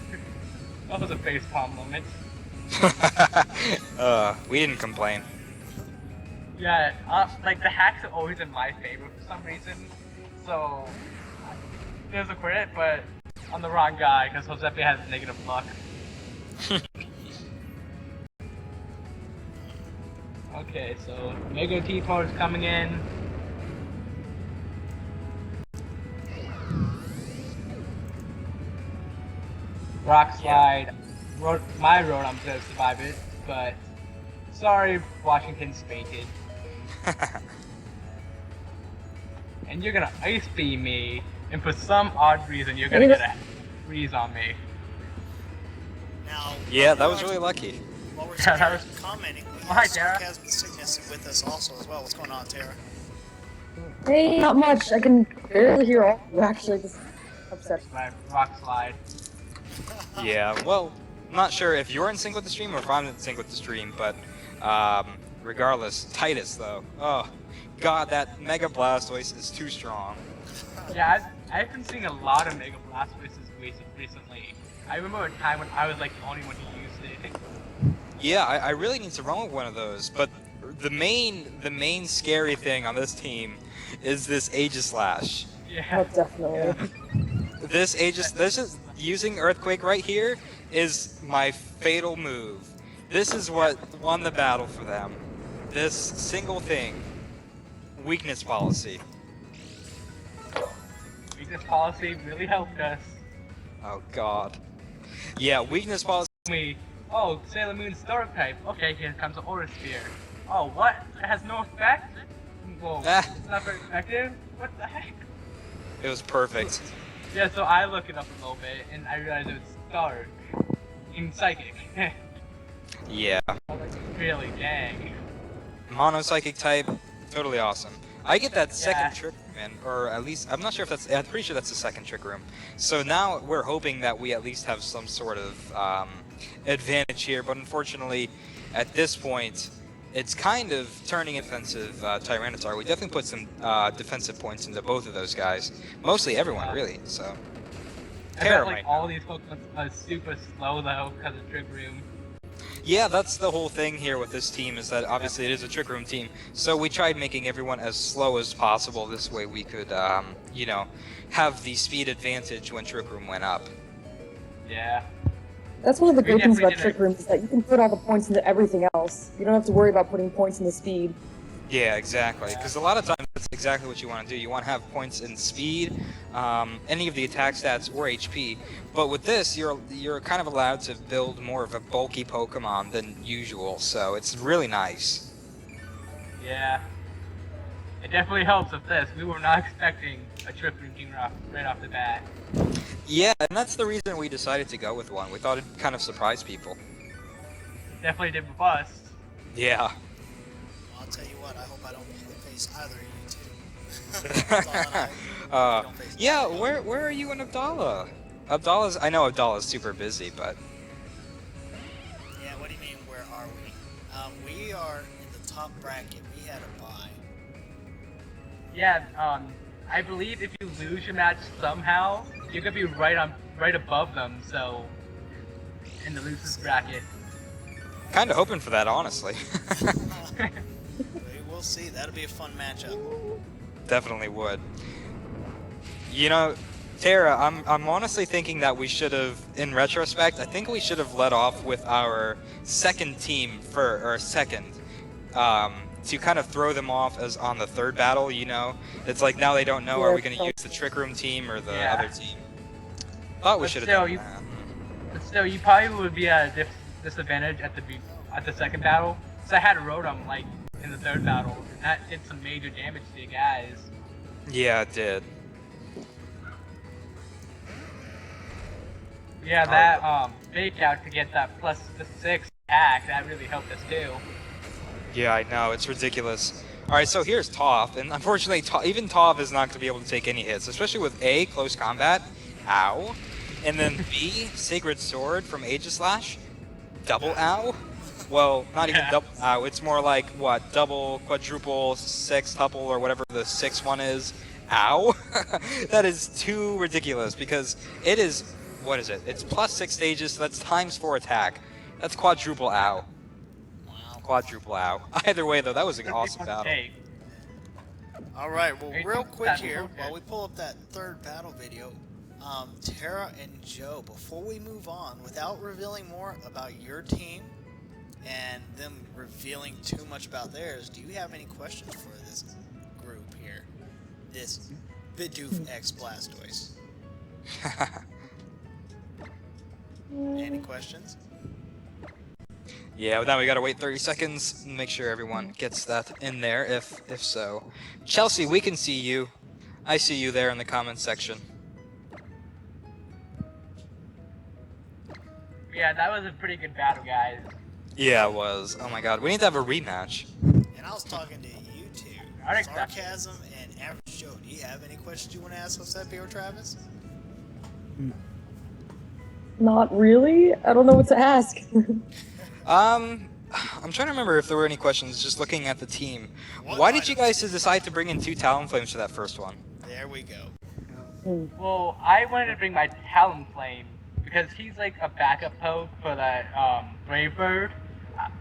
That was a facepalm moment. We didn't complain. Yeah, like the hacks are always in my favor for some reason. So there's a credit, but I'm the wrong guy because Josepe has negative luck. Okay, so Mega T-Port is coming in. Rock Slide. My Rotom's gonna survive it, but sorry, Washington's fainted. And you're gonna Ice Beam me, and for some odd reason, you're gonna get a freeze on me. Now, Yeah, that was really lucky. while we're Yeah, that was- commenting, we Hi, have Tara. Sarcasm Sickness with us also as well. What's going on, Tara? Hey, not much. I can barely hear all of you, actually. This is upsetting. My Rock Slide. Yeah, well, I'm not sure if you're in sync with the stream or if I'm in sync with the stream, but regardless, Titus though. Oh, God, that Mega Blastoise is too strong. Yeah, I've been seeing a lot of Mega Blastoises recently. I remember a time when I was like the only one who used it. Yeah, I really need to run with one of those, but the main scary thing on this team is this Aegislash. Yeah. Oh, definitely. This is using Earthquake right here is my fatal move. This is what won the battle for them. This single thing. Weakness policy. Weakness policy really helped us. Oh God. Yeah, weakness policy. Oh, Sailor Moon's Dark type. Okay, here comes the Aura Sphere. Oh, what? It has no effect? Whoa, it's not very effective? What the heck? It was perfect. Yeah, so I look it up a little bit, and I realized it was Dark. In Psychic. Yeah. Really, dang. Mono Psychic type, totally awesome. I get that second Yeah. trick room in, or at least, I'm not sure if that's, I'm pretty sure that's the second trick room. So now we're hoping that we at least have some sort of advantage here, but unfortunately, at this point, it's kind of turning offensive Tyranitar. We definitely put some defensive points into both of those guys. Mostly everyone, really, so. I bet Terra like might all know. these Pokemon are super slow though, because of Trick Room. Yeah, that's the whole thing here with this team, is that obviously it is a Trick Room team. So we tried making everyone as slow as possible. This way we could, you know, have the speed advantage when Trick Room went up. Yeah. That's one of the We great things about definitely Trick Rooms is that you can put all the points into everything else. You don't have to worry about putting points into speed. Yeah, exactly. Because a lot of times that's exactly what you want to do. You want to have points in speed, any of the attack stats, or HP. But with this, you're kind of allowed to build more of a bulky Pokemon than usual. So it's really nice. Yeah. It definitely helps with this. We were not expecting a Trick Room team right off the bat. Yeah, and that's the reason we decided to go with one. We thought it'd kind of surprise people. Definitely did with us. Yeah. Well, I'll tell you what, I hope I don't face either of you two. That's all that I don't face Yeah, either of you. where are you and Abdallah? Abdallah's, I know Abdallah's super busy, but Yeah, what do you mean, where are we? We are in the top bracket. We had a bye. Yeah, I believe if you lose your match somehow, you're gonna be right above them, so in the losers bracket. kind of hoping for that, honestly. We'll see. That'll be a fun matchup. Definitely would. You know, Tara, I'm honestly thinking that we should have, in retrospect, I think we should have led off with our second team second, to kind of throw them off as on the third battle. You know, it's like now they don't know, are we going to use the Trick Room team or the Yeah. other team? Thought we But should have still, done you- that. But still, you probably would be at a disadvantage at the second battle. So I had a Rotom like in the third battle, and that did some major damage to you guys. Yeah, it did. Yeah, that fake out to get that plus the 6 attack, that really helped us too. Yeah, I know, it's ridiculous. Alright, so here's Toph, and unfortunately, even Toph is not going to be able to take any hits, especially with A, close combat, ow, and then B, Sacred Sword from Aegislash, double ow? Well, not even Yeah. double ow, it's more like, what, double, quadruple, sextuple, or whatever the sixth one is, ow? That is too ridiculous, because it is, what is it? It's plus 6 stages, so that's times 4 attack. That's quadruple ow. Wow. Quadruple ow. Either way, though, that was an Could be awesome one battle. take. All right. Well, Hey, real don't quick that here, before while that. we pull up that third battle video, Tara and Joe, before we move on, without revealing more about your team and them revealing too much about theirs, do you have any questions for this group here? This Bidoof X Blastoise. Any questions? Yeah, well, now we gotta wait 30 seconds and make sure everyone gets that in there, if so. Chelsea, we can see you. I see you there in the comments section. Yeah, that was a pretty good battle, guys. Yeah, it was. Oh my god, we need to have a rematch. And I was talking to you two, Alright, Sarcasm and Average Joe. Do you have any questions you want to ask Giuseppe or Travis? Not really. I don't know what to ask. I'm trying to remember if there were any questions, just looking at the team. Why did you guys decide to bring in 2 Talonflames for that first one? There we go. Well, I wanted to bring my Talonflame because he's like a backup poke for that Brave Bird.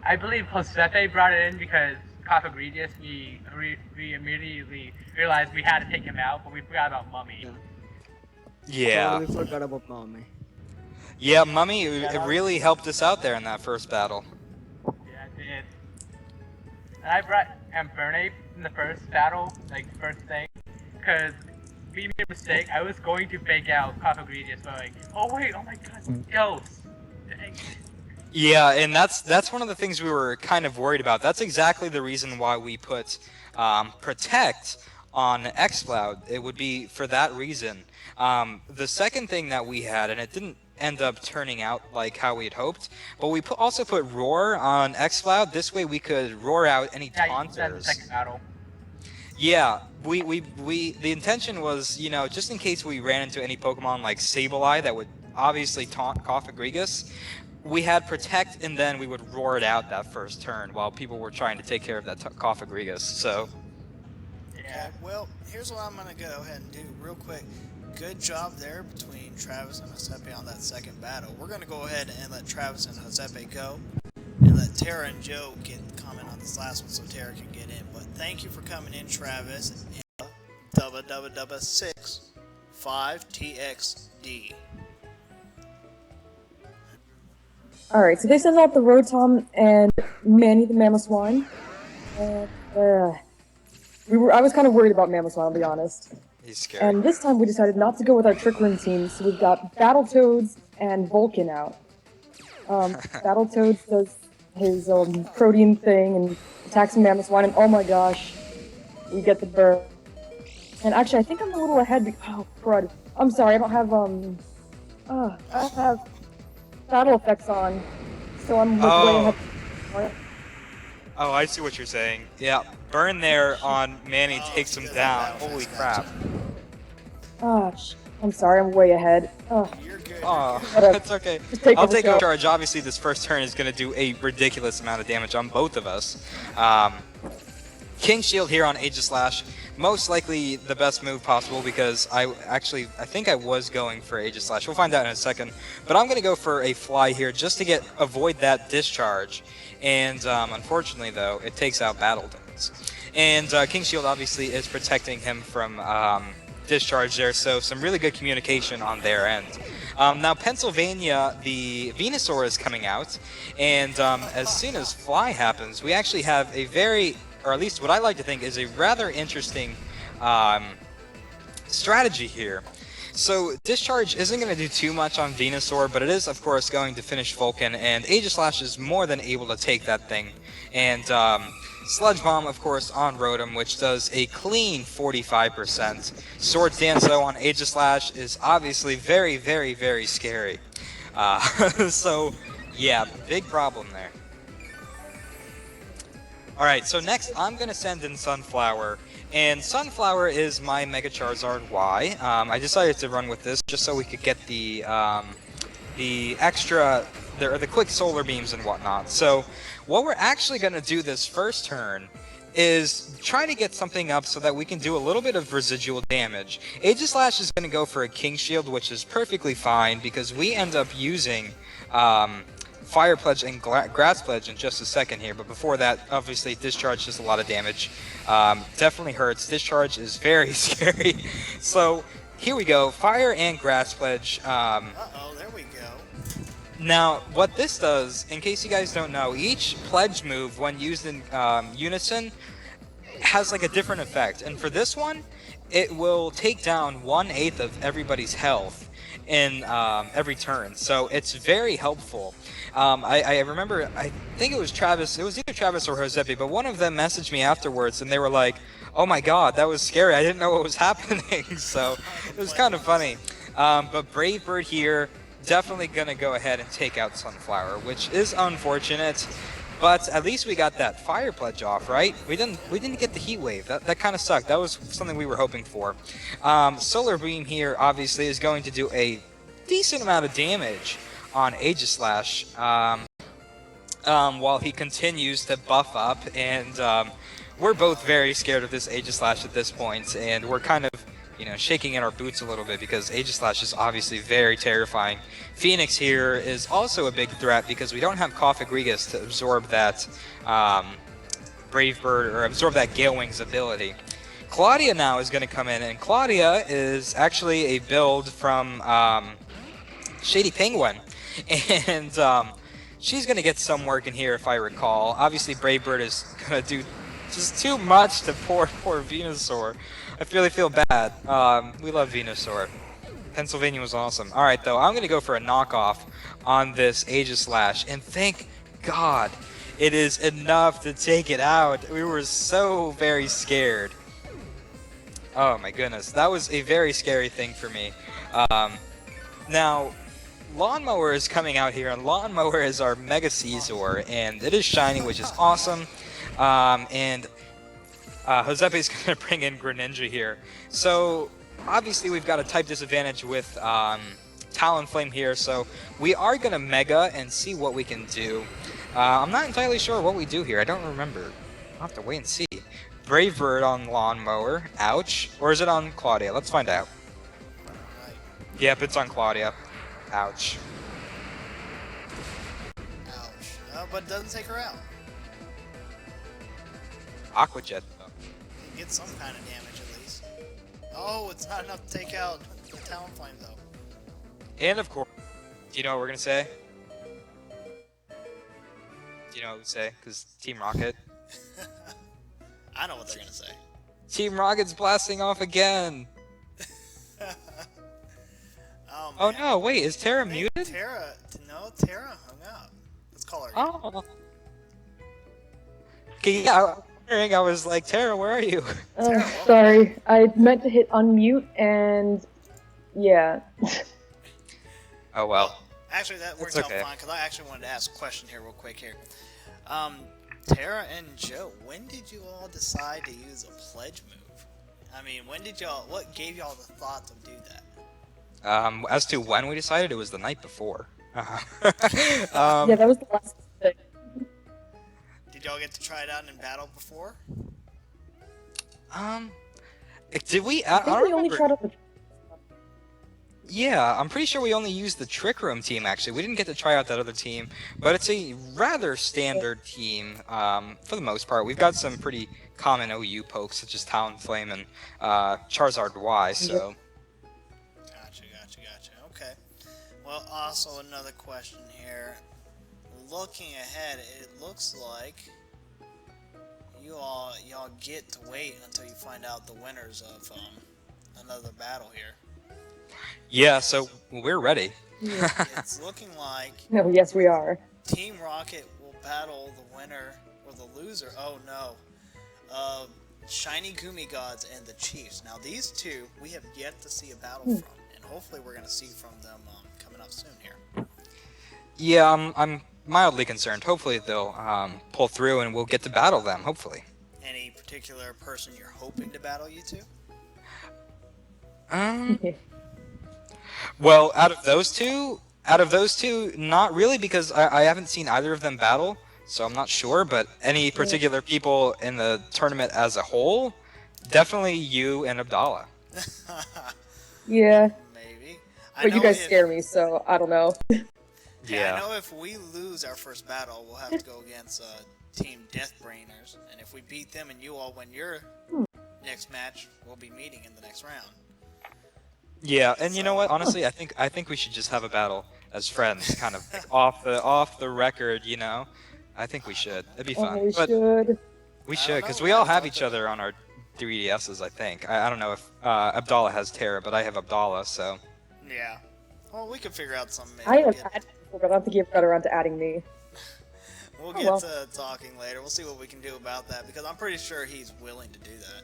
I believe Giuseppe brought it in because Cofagrigus, we immediately realized we had to take him out, but we forgot about Mummy. Yeah. We forgot about Mommy. Yeah, Mummy, it really helped us out there in that first battle. Yeah, it did. And I brought Infernape in the first battle, like the first thing, because we made a mistake. I was going to fake out Cofagrigus, but like, oh wait, oh my god, Ghost! Dang. Yeah, and that's one of the things we were kind of worried about. That's exactly the reason why we put Protect on xCloud. It would be for that reason. The second thing that we had, and it didn't end up turning out like how we had hoped, but we also put Roar on xCloud. This way we could roar out any taunters. Yeah, the second battle. Yeah, the intention was, you know, just in case we ran into any Pokemon like Sableye that would obviously taunt Cofagrigus, we had Protect, and then we would roar it out that first turn while people were trying to take care of that Cofagrigus. So, Okay, well, here's what I'm going to go ahead and do real quick. Good job there between Travis and Giuseppe on that second battle. We're going to go ahead and let Travis and Giuseppe go, and let Tara and Joe comment on this last one so Tara can get in. But thank you for coming in, Travis. And Dubba 6 5 TXD. Alright, so they sent out the Rotom and Manny the Mamoswine. And, I was kind of worried about Mamoswine, I'll be honest. he's scary. And this time we decided not to go with our Trick Room team, so we've got Battletoads and Vulcan out. Battletoads does his protein thing and attacks Mamoswine, and oh my gosh, we get the burn. And actually, I think I'm a little ahead. Oh, crud. I'm sorry, I don't have battle effects on, so I'm like, way ahead. Oh, I see what you're saying. Yeah, burn there on Manny takes him down. Holy crap. I'm sorry, I'm way ahead. You're good. Oh, Whatever. it's okay. Just take I'll over take the a charge. Obviously, this first turn is going to do a ridiculous amount of damage on both of us. King Shield here on Aegislash. Most likely the best move possible because I think I was going for Aegislash. We'll find out in a second. But I'm going to go for a Fly here just to avoid that discharge. And unfortunately, though, it takes out Battletoads. And King Shield obviously is protecting him from discharge there, so some really good communication on their end. Now, Pennsylvania, the Venusaur is coming out, and as soon as Fly happens, we actually have a very, or at least what I like to think is a rather interesting strategy here. So, Discharge isn't going to do too much on Venusaur, but it is, of course, going to finish Vulcan, and Aegislash is more than able to take that thing. And Sludge Bomb, of course, on Rotom, which does a clean 45%. Swords Dance, though, on Aegislash is obviously very, very, very scary. So, yeah, big problem there. Alright, so next I'm going to send in Sunflower, and Sunflower is my Mega Charizard Y. I decided to run with this just so we could get the extra, the quick solar beams and whatnot. So what we're actually going to do this first turn is try to get something up so that we can do a little bit of residual damage. Aegislash is going to go for a King Shield, which is perfectly fine because we end up using Fire Pledge and Grass Pledge in just a second here, but before that, obviously, Discharge does a lot of damage. Definitely hurts. Discharge is very scary. So, here we go. Fire and Grass Pledge. Uh-oh, there we go. Now, what this does, in case you guys don't know, each pledge move, when used in unison, has like a different effect. And for this one, it will take down 1/8 of everybody's health in every turn. So it's very helpful. I remember, I think it was Travis, it was either Travis or Josepe, but one of them messaged me afterwards and they were like, oh my god, that was scary. I didn't know what was happening. So it was kind of funny. But Brave Bird here, definitely going to go ahead and take out Sunflower, which is unfortunate. But at least we got that fire pledge off, right? We didn't get the heat wave. That kind of sucked. That was something we were hoping for. Solar Beam here obviously is going to do a decent amount of damage on Aegislash while he continues to buff up, and we're both very scared of this Aegislash at this point, and we're kind of, you know, shaking in our boots a little bit because Aegislash is obviously very terrifying. Phoenix here is also a big threat because we don't have Koffagrigus to absorb that Brave Bird, or absorb that Gale Wings ability. Claudia now is going to come in, and Claudia is actually a build from Shady Penguin, and she's going to get some work in here if I recall. Obviously Brave Bird is going to do just too much to poor Venusaur. I really feel bad. We love Venusaur. Pennsylvania was awesome. Alright though, I'm going to go for a knockoff on this Aegislash, and thank God it is enough to take it out. We were so very scared. Oh my goodness, that was a very scary thing for me. Now, Lawnmower is coming out here, and Lawnmower is our Mega Caesar, and it is shiny, which is awesome. And Josepe is going to bring in Greninja here. So, obviously we've got a type disadvantage with Talonflame here, so we are going to Mega and see what we can do. I'm not entirely sure what we do here. I don't remember. I'll have to wait and see. Brave Bird on Lawnmower. Ouch. Or is it on Claudia? Let's find out. Yep, it's on Claudia. Ouch. Ouch. But it doesn't take her out. Aqua Jet, though. You get some kind of damage at least. Oh, it's not enough to take out the Talonflame though. And of course, do you know what we're going to say? Do you know what we say? Because Team Rocket. I know what they're going to say. Team Rocket's blasting off again. Oh no, wait, is Terra muted? Terra hung up. Let's call her. Oh. Okay, yeah, I was like, Terra, where are you? Sorry, I meant to hit unmute, and yeah. Oh well. Actually, that works okay. out fine, because I actually wanted to ask a question here real quick here. Terra and Joe, when did you all decide to use a pledge move? I mean, what gave y'all the thought to do that? As to when we decided, it was the night before. Yeah, that was the last thing. Did y'all get to try it out in battle before? Did we? I think we only tried out the... Yeah, I'm pretty sure we only used the Trick Room team, actually. We didn't get to try out that other team, but it's a rather standard team, for the most part. We've got some pretty common OU pokes, such as Talonflame and Charizard Y, so... Gotcha. Okay. Well, also another question here. Looking ahead, it looks like y'all get to wait until you find out the winners of another battle here. Yeah, so we're ready. It's looking like No, yes, we are. Team Rocket will battle the winner or the loser. Oh no. Shiny Gumi Gods and the Chiefs. Now these two we have yet to see a battle from, and hopefully we're going to see from them coming up soon here. Yeah, I'm mildly concerned. Hopefully they'll pull through and we'll get to battle them, hopefully. Any particular person you're hoping to battle you two? Well, out of those two, not really, because I haven't seen either of them battle, so I'm not sure, but any particular people in the tournament as a whole, definitely you and Abdallah. Yeah. Maybe. But you guys scare me, so I don't know. Yeah. I know if we lose our first battle, we'll have to go against Team Deathbrainers, and if we beat them and you all win your next match, we'll be meeting in the next round. Yeah, and you know what? Honestly, I think we should just have a battle. as friends, kind of off the record, you know. I think we should. It'd be fun. Oh, we But should. we I should, don't because know, we all guys. have each other on our 3DSs, I think. I don't know if Abdallah has Terra, but I have Abdallah, so. Yeah. Well, we could figure out something. Maybe I we'll have get, added people, but I don't think you've got around to adding me. we'll Oh, get well. to talking later. We'll see what we can do about that because I'm pretty sure he's willing to do that.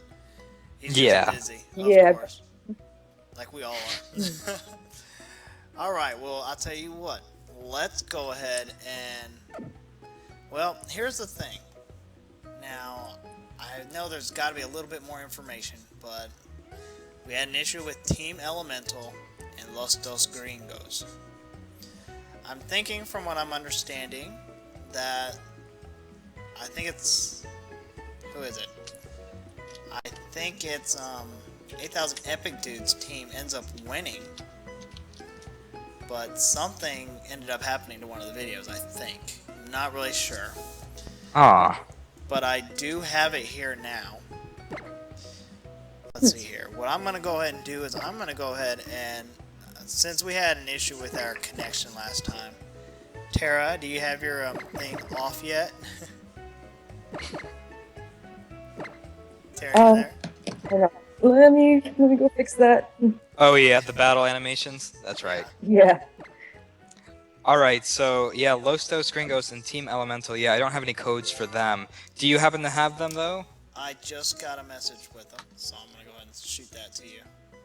He's Yeah. just busy. Yeah. Of course. Like we all are. All right. Well, I'll tell you what. Let's go ahead and. Well, here's the thing. Now, I know there's got to be a little bit more information, but we had an issue with Team Elemental and Los Dos Gringos. I'm thinking, from what I'm understanding, that I think it's who is it? I think it's 8,000 Epic Dudes team ends up winning, but something ended up happening to one of the videos. I think. I'm not really sure. Ah. But I do have it here now. Let's see here. What I'm going to go ahead and do is I'm going to go ahead and, since we had an issue with our connection last time, Tara, do you have your thing off yet? Tara, you there? Hang on. Let me go fix that. Oh yeah, the battle animations. That's right. Yeah. All right, so yeah, Los Dos Gringos and Team Elemental. Yeah, I don't have any codes for them. Do you happen to have them though? I just got a message with them, so I'm going to go ahead and shoot that to you.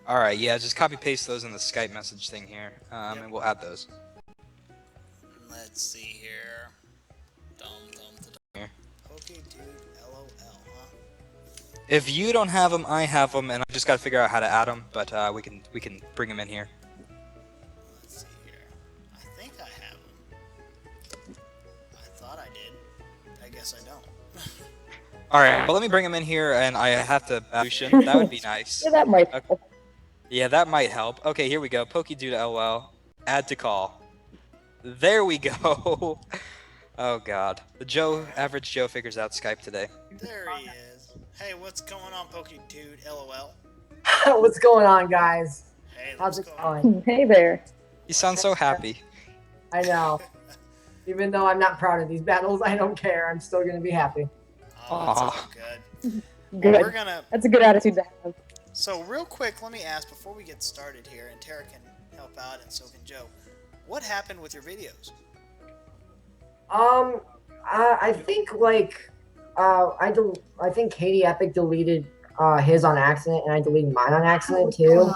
All right, yeah, just copy paste those in the Skype message thing here, and we'll add those. Let's see here. Here. Okay, dude, LOL, huh? If you don't have them, I have them, and I just got to figure out how to add them. But we can bring them in here. Let's see here. I think I have them. I thought I did. I guess I don't. All right, well let me bring them in here, and I have to solution. That would be nice. Yeah, that might Okay. help. Yeah, that might help. Okay, here we go. Pokedude LOL. Add to call. There we go. Oh god. The average Joe figures out Skype today. There he is. Hey, what's going on, Pokedude? LOL. What's going on, guys? Hey, How's what's it going on? going? Hey there. You sound so happy. I know. Even though I'm not proud of these battles, I don't care. I'm still gonna be happy. Oh, that's all Aw. good. Good. Well, we're gonna. That's a good attitude to have. So real quick, let me ask before we get started here, and Tara can help out, and so can Joe. What happened with your videos? I think like, I think Katie Epic deleted his on accident, and I deleted mine on accident too.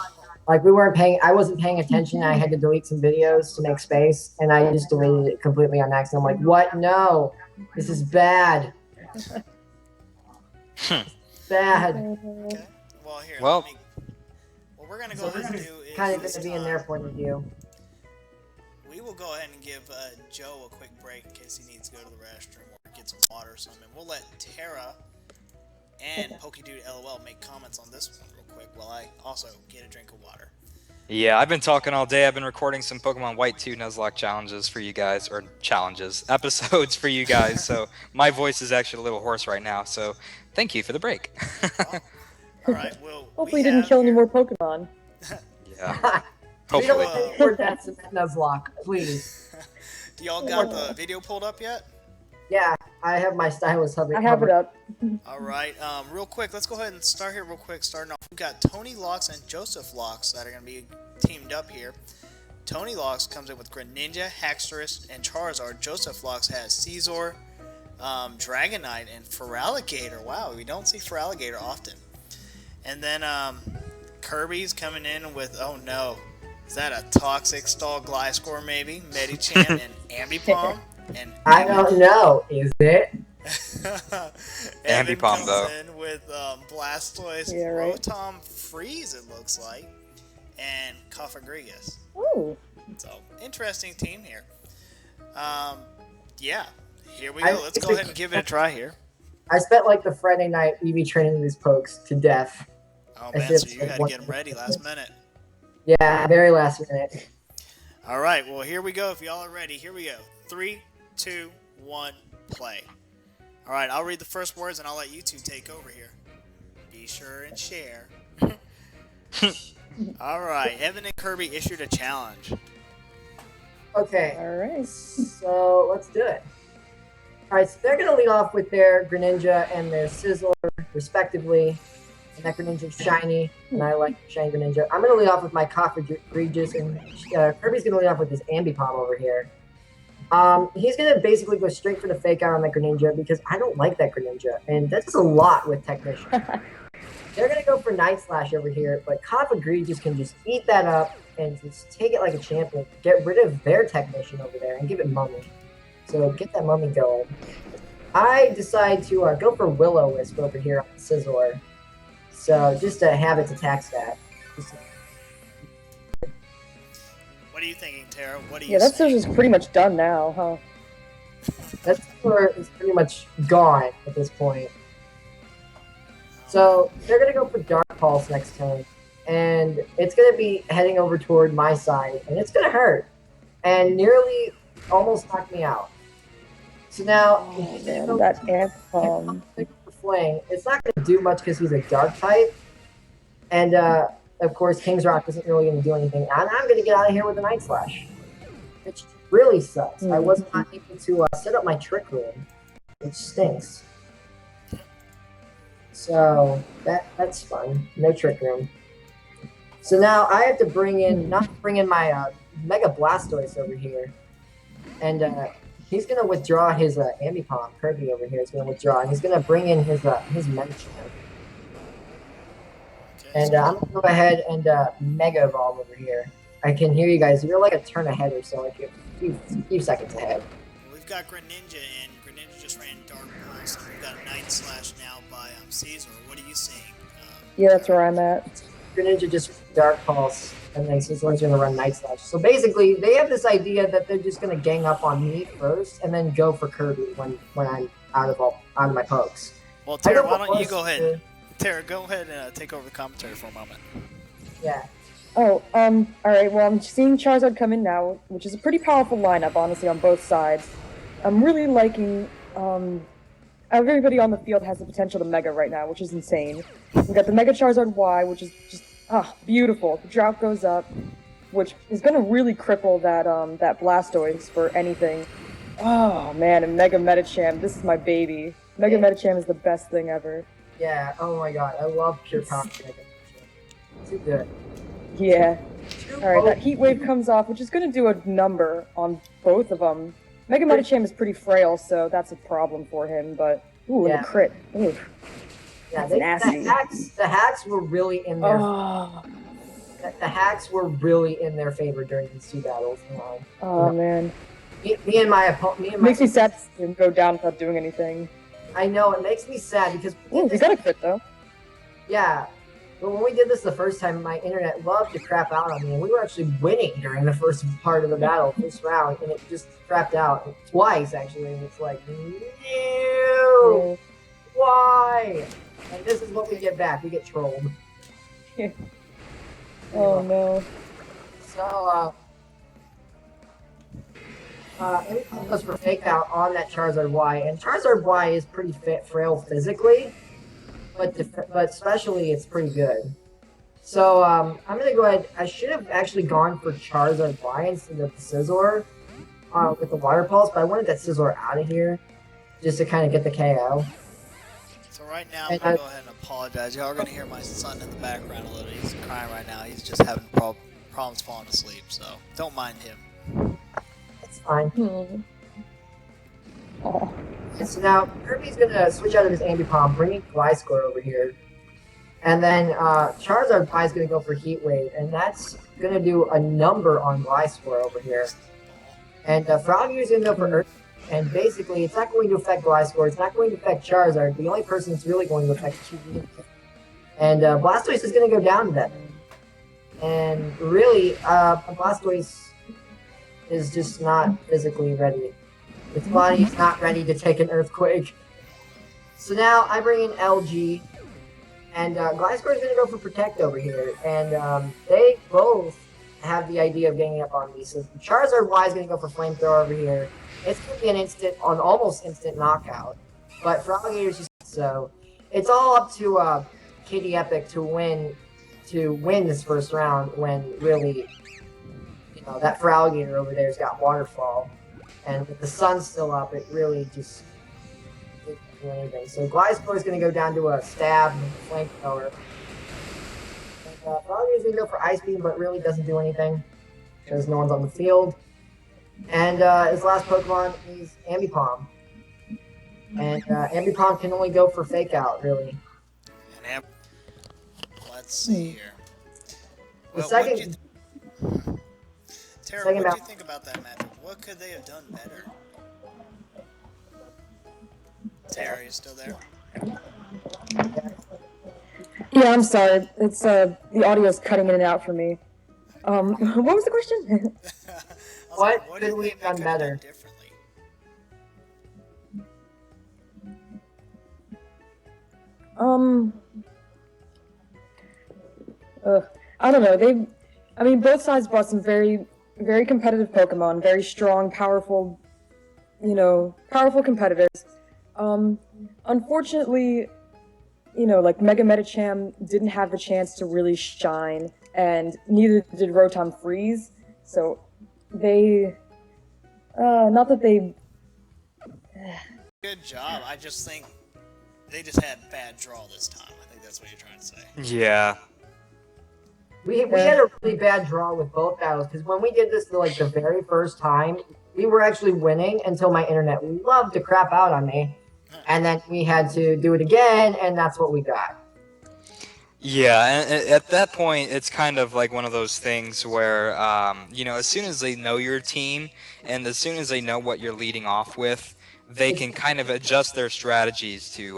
Like I wasn't paying attention. I had to delete some videos to make space, and I just deleted it completely on accident. I'm like, what? No, this is bad. Bad. Okay. Well, here. Well- let me, what we're gonna go So ahead and this do is is kind of this gonna be in time, their point of view. We will go ahead and give Joe a quick break in case he needs to go to the restroom or get some water or something. We'll let Tara and Pokedude LOL make comments on this one real quick while I also get a drink of water. Yeah, I've been talking all day. I've been recording some Pokemon White 2 Nuzlocke challenges for you guys, or episodes for you guys, so my voice is actually a little hoarse right now, so thank you for the break. All right. Well, Hopefully, you didn't kill any more Pokemon. Yeah, We don't hopefully. want to record that Nuzlocke, please. Do y'all got the video pulled up yet? Yeah, I have my stylus I have it up. All right. Real quick, let's go ahead and start here real quick. Starting off, we've got Tony Locks and Joseph Locks that are going to be teamed up here. Tony Locks comes in with Greninja, Haxorus, and Charizard. Joseph Locks has Caesar, Dragonite, and Feraligatr. Wow, we don't see Feraligatr often. And then Kirby's coming in with, oh no, is that a Toxic Stall Gliscor maybe? Medicham and Ambipom? And I don't know. Is it? Evan Ambipom, comes though. in with Blastoise, Yeah, right. Rotom, Freeze it looks like, and Cofagrigus. Ooh. So, interesting team here. Yeah, here we go. Let's go ahead and give it a try here. I spent like the Friday night EV training these pokes to death. Oh I man, did so you gotta get them ready last minute. Yeah, very last minute. All right, well here we go. If y'all are ready, here we go. 3, 2, 1, play. All right, I'll read the first words and I'll let you two take over here. Be sure and share. All right, Evan and Kirby issued a challenge. Okay, Alright. so let's do it. Alright, so they're going to lead off with their Greninja and their Sizzler, respectively. And that Greninja's shiny, and I like shiny Greninja. I'm going to lead off with my Regis, and Kirby's going to lead off with his Ambipom over here. He's going to basically go straight for the fake out on that Greninja because I don't like that Greninja, and that's a lot with Technician. They're going to go for Night Slash over here, but Kava Regis can just eat that up and just take it like a champion, get rid of their Technician over there, and give it Mummy. So get that Mummy going. I decide to go for Will-O-Wisp over here on the Sizzler. So just to have its attack stat. What are you thinking, Tara? What do you Yeah, that saying? Surge is pretty much done now, huh? That Sizzler is pretty much gone at this point. So they're going to go for Dark Pulse next turn. And it's going to be heading over toward my side. And it's going to hurt. And nearly almost knocked me out. So now, Oh, man, that Ambipom. Fling, it's not going to do much because he's a dark type. And, of course, King's Rock isn't really going to do anything. And I'm going to get out of here with a Night Slash. Which really sucks. I was not able to set up my Trick Room, which stinks. So, that's fun. No Trick Room. So now I have to bring in my Mega Blastoise over here. And, he's going to withdraw his Ambipom. Kirby over here is going to withdraw, and he's going to bring in his Medicham. And I'm going to go ahead and Mega Evolve over here. I can hear you guys. You're like a turn ahead or so, like a few seconds ahead. We've got Greninja, and Greninja just ran Dark Pulse, and we've got a Night Slash now by Caesar. What are you seeing? Yeah, that's where I'm at. Greninja just Dark Pulse, and then Sizzler's going to run Night Slash. So basically, they have this idea that they're just going to gang up on me first, and then go for Kirby when I'm out of my pokes. Well, Tara, why don't you go ahead? Tara, go ahead and take over the commentary for a moment. Yeah. Oh, alright, well, I'm seeing Charizard come in now, which is a pretty powerful lineup, honestly, on both sides. I'm really liking, everybody on the field has the potential to Mega right now, which is insane. We've got the Mega Charizard Y, which is just, beautiful. The drought goes up, which is gonna really cripple that Blastoise for anything. Oh, man, and Mega Medicham, this is my baby. Mega Medicham is the best thing ever. Yeah, oh my god, I love Pure Power Mega Medicham. Too good. Yeah. Alright, that Heat Wave comes off, which is going to do a number on both of them. Mega Medicham is pretty frail, so that's a problem for him, but... Ooh, and a crit. Ooh. Yeah, That's nasty. The hacks were really in their... Oh, The hacks were really in their favor during these two battles. oh man. Me and my opponent... It makes me sad to see him go down without doing anything. I know, it makes me sad because... Ooh, he got a crit, though. Yeah. But when we did this the first time, my internet loved to crap out on me, and we were actually winning during the first part of the battle, first round, and it just crapped out twice, actually, and it's like, no! Why? And this is what we get back. We get trolled. Oh no. So, everything goes for fake out on that Charizard Y, and Charizard Y is pretty frail physically, but especially it's pretty good. So, I'm gonna go ahead. I should have actually gone for Charizard Y instead of the Sizzler with the Water Pulse, but I wanted that Sizzler out of here just to kind of get the KO. So right now, I'm going to go ahead and apologize. Y'all are going to hear my son in the background a little. He's crying right now. He's just having problems falling asleep, so don't mind him. It's fine. Oh. So now, Kirby's going to switch out of his Ambipom, bringing Gliscor over here. And then Charizard Y is going to go for Heat Wave, and that's going to do a number on Gliscor over here. And Froggy is going to go for Earth. And basically, it's not going to affect Gliscor, it's not going to affect Charizard. The only person it's really going to affect is and Blastoise is going to go down to that. And really, Blastoise is just not physically ready. Its body is not ready to take an Earthquake. So now I bring in LG, and Gliscor is going to go for Protect over here. And they both have the idea of ganging up on me. So Charizard Y is going to go for Flamethrower over here. It's going to be an almost instant knockout. But Froggy is just so. It's all up to Katie Epic to win this first round when really, that Feraligatr over there's got Waterfall. And with the sun still up, it really just didn't do anything. So Gliscor is going to go down to a stab with a flamethrower. Feraligatr's going to go for Ice Beam, but really doesn't do anything because no one's on the field. And his last Pokemon is Ambipom. And Ambipom can only go for Fake Out, really. And let's see here. The Well, second... Tara, second what do you out- think about that matchup? What could they have done better? Tara, you still there? Yeah, I'm sorry. It's the audio's cutting in and out for me. What was the question? I was What like, what could do you we think have they done could better? differently? I don't know. I mean, both sides brought some very, very competitive Pokemon, very strong, powerful, powerful competitors. Unfortunately, like Mega Medicham didn't have the chance to really shine, and neither did Rotom Freeze. So not that they. Good job. I just think they just had bad draw this time. I think that's what you're trying to say. Yeah. We had a really bad draw with both battles because when we did this the very first time, we were actually winning until my internet loved to crap out on me, and then we had to do it again, and that's what we got. Yeah, and at that point, it's kind of like one of those things where, as soon as they know your team, and as soon as they know what you're leading off with, they can kind of adjust their strategies to,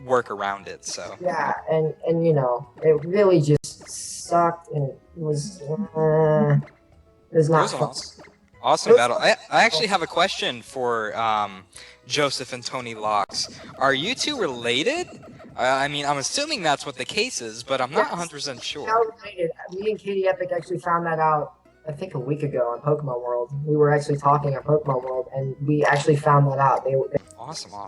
work around it. So. Yeah, and it really just sucked, and it was not It was fun. awesome battle. I actually have a question for Joseph and Tony Locks. Are you two related? I mean, I'm assuming that's what the case is, but I'm not 100% sure. How related? Me and Katie Epic actually found that out, I think, a week ago on Pokemon World. We were actually talking on Pokemon World, and we actually found that out. Awesome. I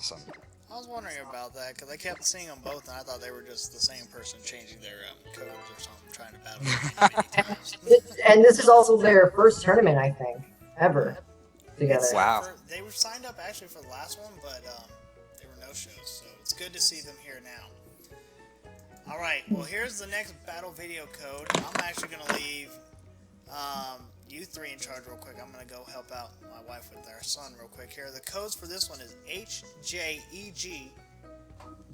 was wondering about that because I kept seeing them both, and I thought they were just the same person changing their codes or something, trying to battle many times. And this is also their first tournament, I think, ever together. Wow. They were signed up actually for the last one, but they were no shows, so it's good to see them here now. All right, well here's the next battle video code. I'm actually gonna leave you three in charge real quick. I'm gonna go help out my wife with our son real quick here. The codes for this one is HJEG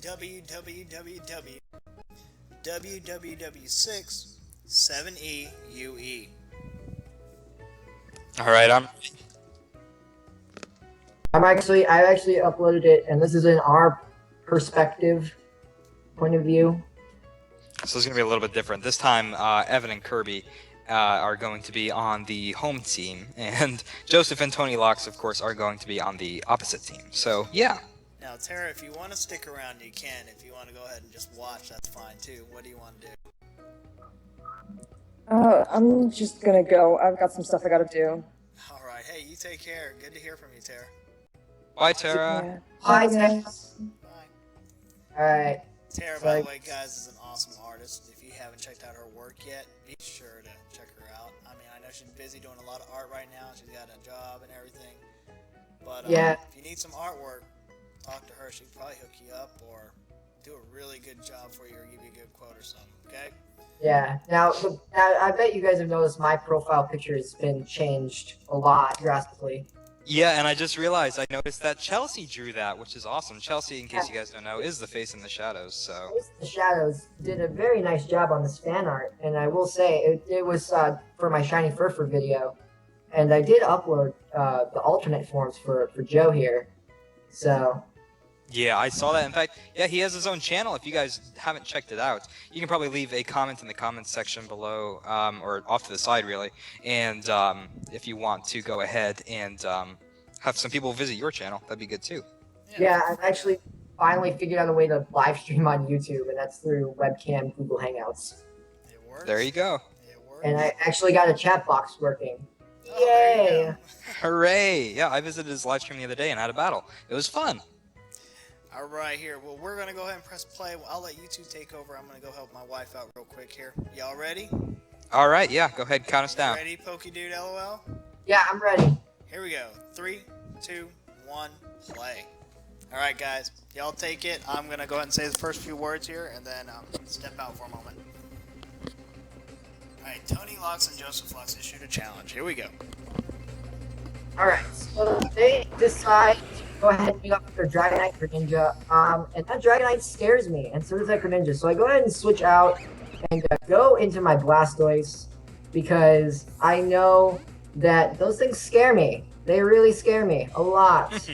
WWWW WWW6 7EUE. All right, I actually uploaded it, and this is in our perspective point of view. So it's going to be a little bit different. This time, Evan and Kirby are going to be on the home team, and Joseph and Tony Locks, of course, are going to be on the opposite team. So, yeah. Now, Tara, if you want to stick around, you can. If you want to go ahead and just watch, that's fine, too. What do you want to do? I'm just gonna go. I've got some stuff I gotta do. All right. Hey, you take care. Good to hear from you, Tara. Bye, Tara. Yeah. Hi, guys. Bye. Alright. Tara, by the way, guys, is an awesome artist. If you haven't checked out her work yet, be sure to check her out. I mean, I know she's busy doing a lot of art right now. She's got a job and everything. But Yeah. if you need some artwork, talk to her. She can probably hook you up or do a really good job for you or give you a good quote or something, okay? Yeah. Now, I bet you guys have noticed my profile picture has been changed a lot drastically. Yeah, and I just realized I noticed that Chelsea drew that, which is awesome. Chelsea, in case you guys don't know, is the face in the shadows, so... The Shadows did a very nice job on this fan art, and I will say, it was for my Shiny Furfur video, and I did upload the alternate forms for Joe here, so... Yeah, I saw that. In fact, yeah, he has his own channel. If you guys haven't checked it out, you can probably leave a comment in the comments section below, or off to the side, really. And if you want to go ahead and have some people visit your channel, that'd be good too. Yeah, I've actually finally figured out a way to live stream on YouTube, and that's through webcam Google Hangouts. It works. There you go. It works. And I actually got a chat box working. Oh, there you Yay! go. Hooray! Yeah, I visited his live stream the other day and had a battle. It was fun. All right, here. Well, we're going to go ahead and press play. I'll let you two take over. I'm going to go help my wife out real quick here. Y'all ready? All right, yeah, go ahead, count us down. Ready, Pokedude LOL? Yeah, I'm ready. Here we go. 3, 2, 1, play. Alright, guys. Y'all take it. I'm going to go ahead and say the first few words here, and then step out for a moment. Alright, Tony Locks and Joseph Locks issued a challenge. Here we go. Alright, so they decide to go ahead and pick up their Dragonite Greninja, and that Dragonite scares me, and so does that Greninja. So I go ahead and switch out and go into my Blastoise, because I know that those things scare me. They really scare me a lot.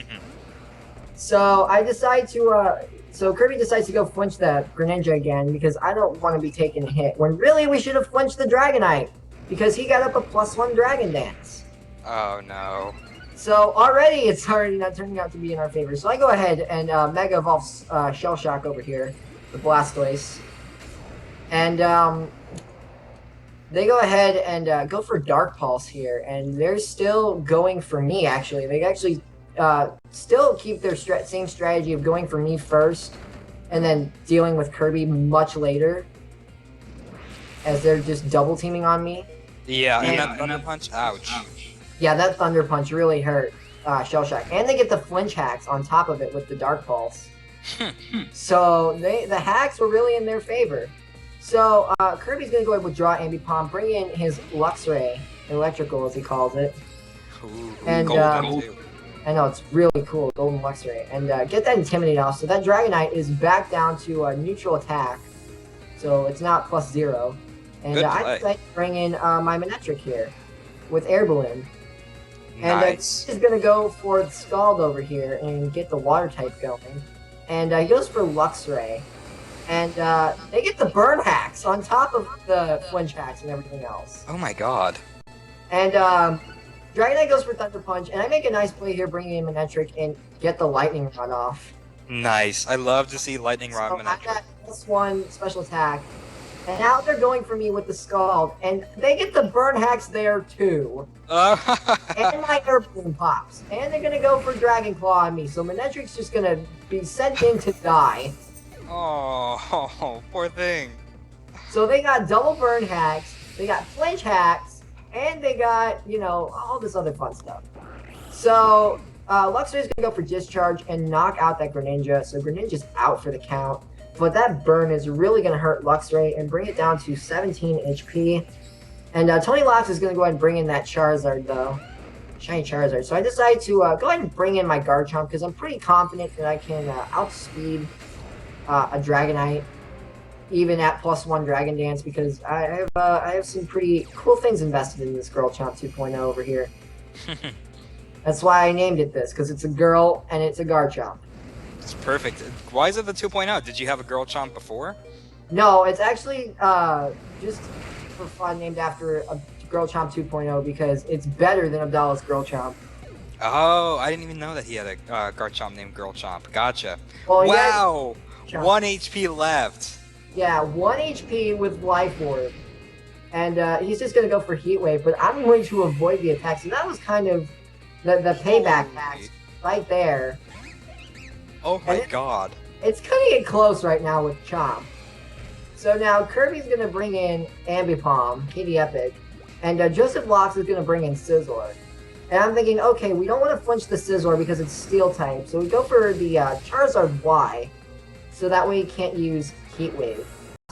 So I decide to, so Kirby decides to go flinch the Greninja again, because I don't want to be taking a hit, when really we should have flinched the Dragonite, because he got up a +1 Dragon Dance. Oh no. So already it's already not turning out to be in our favor. So I go ahead and Mega Evolve Shell Shock over here, the Blastoise. And they go ahead and go for Dark Pulse here, and they're still going for me, actually. They actually still keep their same strategy of going for me first, and then dealing with Kirby much later, as they're just double teaming on me. Yeah, and that Thunder Punch, ouch. Yeah, that Thunder Punch really hurt Shell Shock. And they get the flinch hacks on top of it with the Dark Pulse. So the hacks were really in their favor. So Kirby's going to go ahead and withdraw Ambipom, bring in his Luxray, Electrical as he calls it. Ooh, And, golden too. I know, it's really cool, Golden Luxray. And get that Intimidate off. So that Dragonite is back down to neutral attack. So it's not +0. And Good I play. decide to bring in my Manectric here with Air Balloon. And Nice. he's going to go for the Scald over here and get the Water type going. And he goes for Luxray. And they get the Burn Hacks on top of the Flinch Hacks and everything else. Oh my god. And Dragonite goes for Thunder Punch. And I make a nice play here bringing in Manectric and get the Lightning Rod off. Nice. I love to see Lightning Rod So I'm Manectric. at +1 special attack. And now they're going for me with the Scald. And they get the Burn Hacks there too. And my Air Balloon pops. And they're gonna go for Dragon Claw on me. So Manectric's just gonna be sent in to die. Oh, poor thing. So they got double burn hacks, they got flinch hacks, and they got, you know, all this other fun stuff. So Luxray's gonna go for Discharge and knock out that Greninja. So Greninja's out for the count. But that burn is really gonna hurt Luxray and bring it down to 17 HP. And Tony Locks is going to go ahead and bring in that Charizard, though. Shiny Charizard. So I decided to go ahead and bring in my Garchomp, because I'm pretty confident that I can outspeed a Dragonite, even at +1 Dragon Dance, because I have some pretty cool things invested in this Girl Chomp 2.0 over here. That's why I named it this, because it's a girl and it's a Garchomp. It's perfect. Why is it the 2.0? Did you have a Girl Chomp before? No, it's actually just for fun named after a Girl Chomp 2.0 because it's better than Abdallah's Girl Chomp. Oh, I didn't even know that he had a Garchomp named Girl Chomp. Gotcha. Well, Wow! yeah, 1 HP left. Yeah, 1 HP with Life Orb. And he's just going to go for Heat Wave, but I'm going to avoid the attack. So that was kind of the payback tax right there. Oh my god. It's cutting it close right now with Chomp. So now Kirby's going to bring in Ambipom, Katie Epic, and Joseph Locks is going to bring in Scizor. And I'm thinking, okay, we don't want to flinch the Scizor because it's Steel type, so we go for the Charizard Y, so that way you can't use Heat Wave.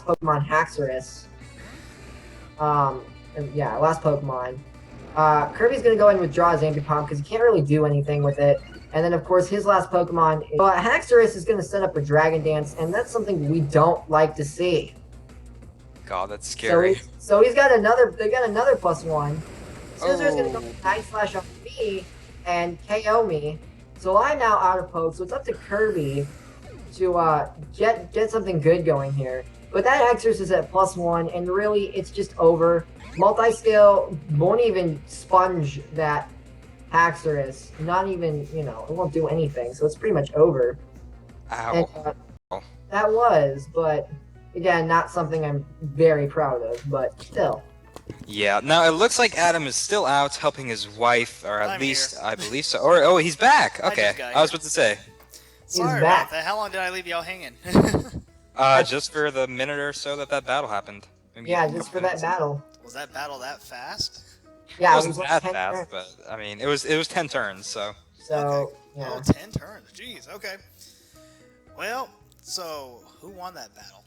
Last Pokemon, Haxorus. And yeah, last Pokemon. Kirby's going to go in and withdraw his Ambipom because he can't really do anything with it. And then, of course, his last Pokemon, Haxorus is going to set up a Dragon Dance, and that's something we don't like to see. God, that's scary. So he's got another, they got another +1. Scissor's going to go Night Slash on me and KO me. So I'm now out of poke, so it's up to Kirby to get something good going here. But that Haxorus is at +1, and really, it's just over. Multi-Scale won't even sponge that Haxorus, not even, you know, it won't do anything, so it's pretty much over. Ow. And, that was, but again, not something I'm very proud of, but still. Yeah, now it looks like Adam is still out helping his wife, or at I'm least here. I believe so. Or, oh, he's back! I Okay, just got I was here. about to say. Sorry back. about that. How long did I leave y'all hanging? Just for the minute or so that battle happened. Maybe Yeah, a just couple for that minutes. battle. Was that battle that fast? Yeah, It it wasn't was like that 10 fast, turns. but I mean, it was 10 turns, so. So, Okay. yeah. Oh, 10 turns. Jeez. Okay. Well, so who won that battle?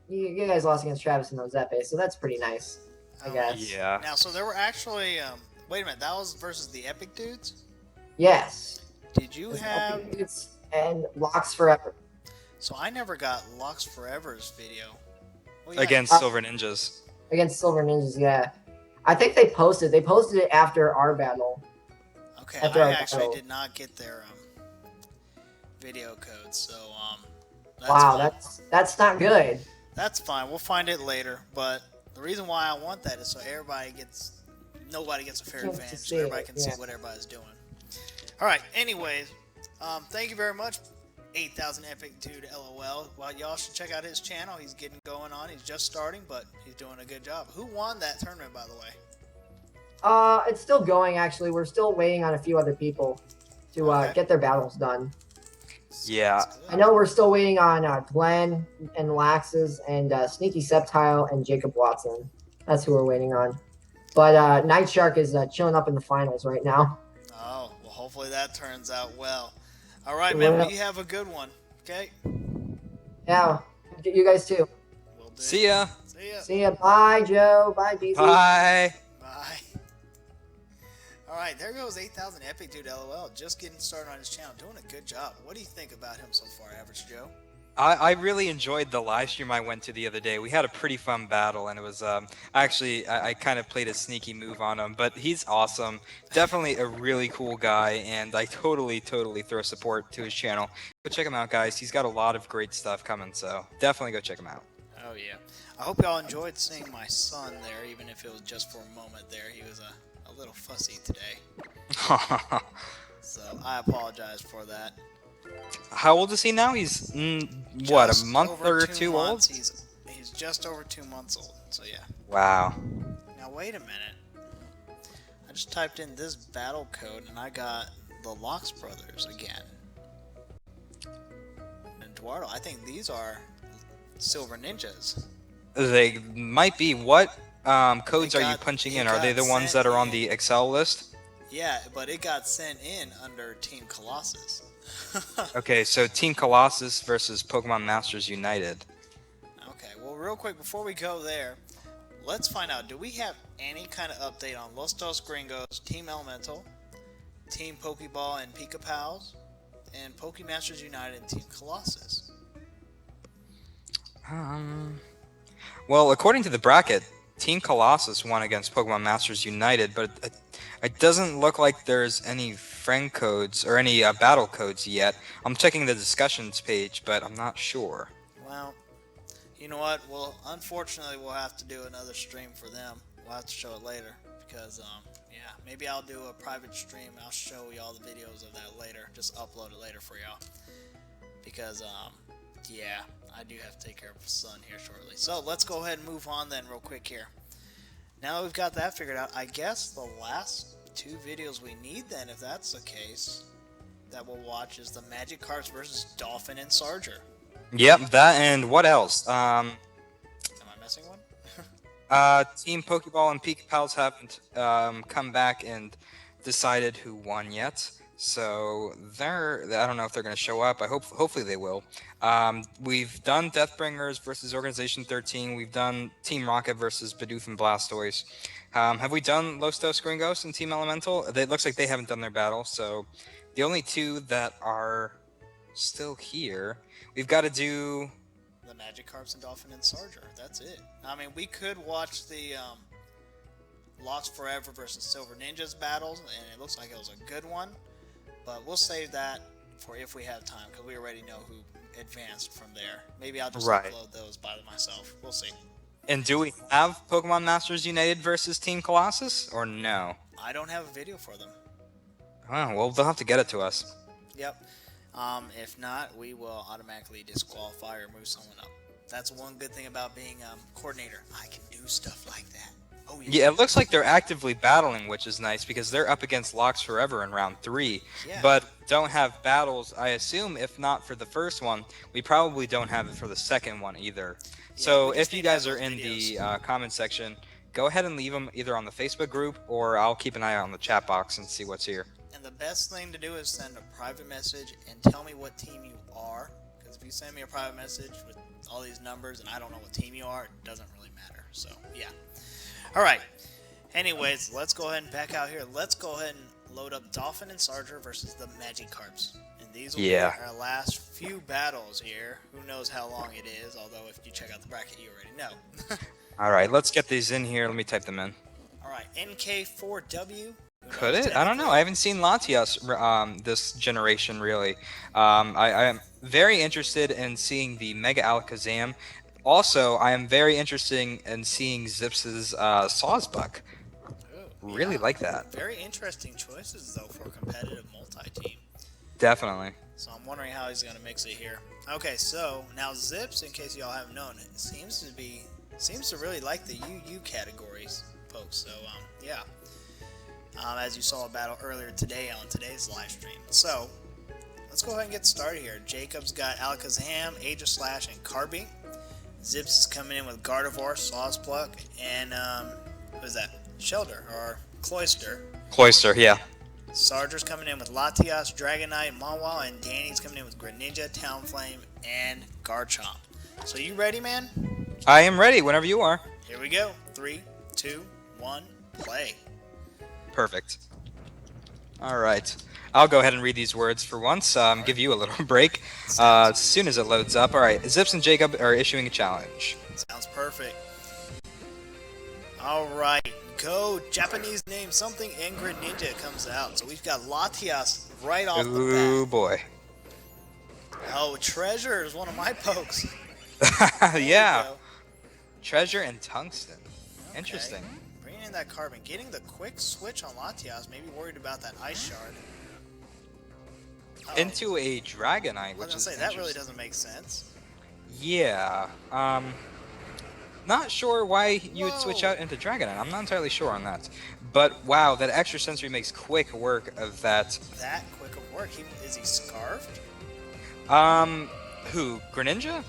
You guys lost against Travis and Ozepe, so that's pretty nice, I All guess. right. Yeah. Now, so there were actually. Wait a minute. That was versus the Epic Dudes. Yes. Did you It's have? Epic Dudes and Locks Forever. So I never got Locks Forever's video. Well, yeah, Against Silver Ninjas. Against Silver Ninjas, yeah. I think they posted it after our battle. Okay, after I our actually battle. did not get their video code, so that's Wow, fine. that's not good. That's fine. We'll find it later. But the reason why I want that is so nobody gets a fair Chance to advantage. see So everybody it, can yeah. see what everybody's doing. All right. Anyways, thank you very much, 8,000 Epic Dude LOL. Well, y'all should check out his channel. He's getting going on. He's just starting, but he's doing a good job. Who won that tournament, by the way? It's still going, actually. We're still waiting on a few other people to Okay. get their battles done. Yeah. Sounds good. I know we're still waiting on Glenn and Lax's and Sneaky Septile and Jacob Watson. That's who we're waiting on. But Night Shark is chilling up in the finals right now. Oh, well, hopefully that turns out well. All right, man. Well- Well, you have a good one. Okay. Yeah, you guys too. Will do. See ya. See ya. See ya. Bye, Joe. Bye, DZ. Bye. Bye. All right, there goes 8,000 Epic Dude LOL. Just getting started on his channel, doing a good job. What do you think about him so far, Average Joe? I really enjoyed the live stream I went to the other day. We had a pretty fun battle, and it was actually I kind of played a sneaky move on him, but he's awesome. Definitely a really cool guy, and I totally throw support to his channel. Go check him out, guys. He's got a lot of great stuff coming, so definitely go check him out. Oh, yeah. I hope y'all enjoyed seeing my son there, even if it was just for a moment there. He was a little fussy today, so I apologize for that. How old is he now? He's what, Just a month over or 2 two months. old? He's just over 2 months old, so yeah. Wow. Now wait a minute. I just typed in this battle code and I got the Locks brothers again. And Eduardo, I think these are Silver Ninjas. They might be. What codes are you got- punching it in? Are they got the ones sent that are on in. the Excel list? Yeah, but it got sent in under Team Colossus. Okay, so Team Colossus versus Pokemon Masters United. Okay, well, real quick before we go there, let's find out, do we have any kind of update on Los Dos Gringos, Team Elemental, Team Pokeball and Pika Pals, and Pokemasters United and Team Colossus? Well, according to the bracket, Team Colossus won against Pokemon Masters United, but it doesn't look like there's any friend codes or any battle codes yet. I'm checking the discussions page, but I'm not sure. Well, you know what? Well, unfortunately, we'll have to do another stream for them. We'll have to show it later because, yeah, maybe I'll do a private stream. I'll show y'all the videos of that later. Just upload it later for y'all because, yeah, I do have to take care of son here shortly. So let's go ahead and move on then real quick here. Now that we've got that figured out, I guess the last 2 videos we need then, if that's the case, that we'll watch is the Magikarps versus Dolphin and Sarger. Yep, that and what else? Am I missing one? Team Pokeball and Pika Pals haven't come back and decided who won yet. So I don't know if they're going to show up. Hopefully they will. We've done Deathbringers versus Organization 13. We've done Team Rocket versus Bidoof and Blastoise. Have we done Los Dos Gringos and Team Elemental? It looks like they haven't done their battle. So the only 2 that are still here, we've got to do The Magikarps and Dolphin and Sarger. That's it. I mean, we could watch the Lost Forever versus Silver Ninjas battles, and it looks like it was a good one. But we'll save that for if we have time, because we already know who advanced from there. Maybe I'll just Right. upload those by myself. We'll see. And do we have Pokemon Masters United versus Team Colossus, or no? I don't have a video for them. Oh, well, they'll have to get it to us. Yep. If not, we will automatically disqualify or move someone up. That's one good thing about being coordinator. I can do stuff like that. Oh, Yeah, it looks like they're actively battling, which is nice because they're up against Locks Forever in round 3, Yeah. but don't have battles. I assume if not for the first one, we probably don't have it for the second one either. So we just if you need to have guys are those in videos. the comment section, go ahead and leave them either on the Facebook group or I'll keep an eye out on the chat box and see what's here. And the best thing to do is send a private message and tell me what team you are. Because if you send me a private message with all these numbers and I don't know what team you are, it doesn't really matter. So, yeah. Alright. Anyways, let's go ahead and back out here. Let's go ahead and load up Dolphin and Sarger versus the Magikarps. And these will be our last few battles here. Who knows how long it is, although if you check out the bracket, you already know. Alright, let's get these in here. Let me type them in. Alright, NK4W. Could it? I don't know. I haven't seen Latias this generation, really. I am very interested in seeing the Mega Alakazam. Also, I am very interested in seeing Zips's Sawsbuck. Really like that. Very interesting choices, though, for a competitive multi-team. Definitely. So I'm wondering how he's going to mix it here. Okay, so now Zips, in case y'all haven't known, it seems to really like the UU categories, folks. So yeah. As you saw a battle earlier today on today's live stream. So let's go ahead and get started here. Jacob's got Alakazam, Aegislash, and Carbink. Zips is coming in with Gardevoir, Sawsbuck, and who is that? Shelter or Cloyster. Cloyster, yeah. Sarger's coming in with Latias, Dragonite, Monwall, and Danny's coming in with Greninja, Talonflame, and Garchomp. So you ready, man? I am ready whenever you are. Here we go. 3, 2, 1, play. Perfect. Alright. I'll go ahead and read these words for once, give you a little break as soon as it loads up. Alright, Zips and Jacob are issuing a challenge. Sounds perfect. Alright, go Japanese name something and Greninja comes out. So we've got Latias right off the Ooh, bat. boy. Oh, Treasure is one of my pokes. Yeah. Treasure and Tungsten. Okay. Interesting. Bringing in that Carbon. Getting the quick switch on Latias. Maybe worried about that Ice Shard. Into a Dragonite, which I was is gonna say, that really doesn't make sense. Yeah. Not sure why you would switch out into Dragonite. I'm not entirely sure on that. But wow, that extra sensory makes quick work of that. That quick of work? Is he scarfed? Who? Greninja? Yeah,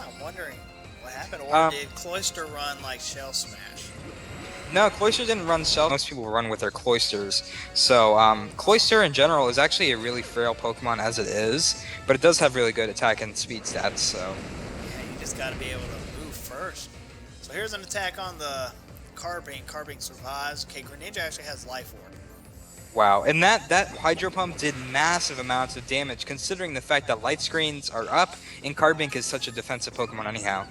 I'm wondering what happened. Or did Cloyster run like Shell Smash? No, Cloyster didn't run Shell. Most people run with their Cloysters. So, Cloyster in general is actually a really frail Pokemon as it is, but it does have really good attack and speed stats, so. Yeah, you just gotta be able to move first. So here's an attack on the Carbink. Carbink survives. Okay, Greninja actually has Life Orb. Wow, and that Hydro Pump did massive amounts of damage, considering the fact that Light Screens are up, and Carbink is such a defensive Pokemon anyhow.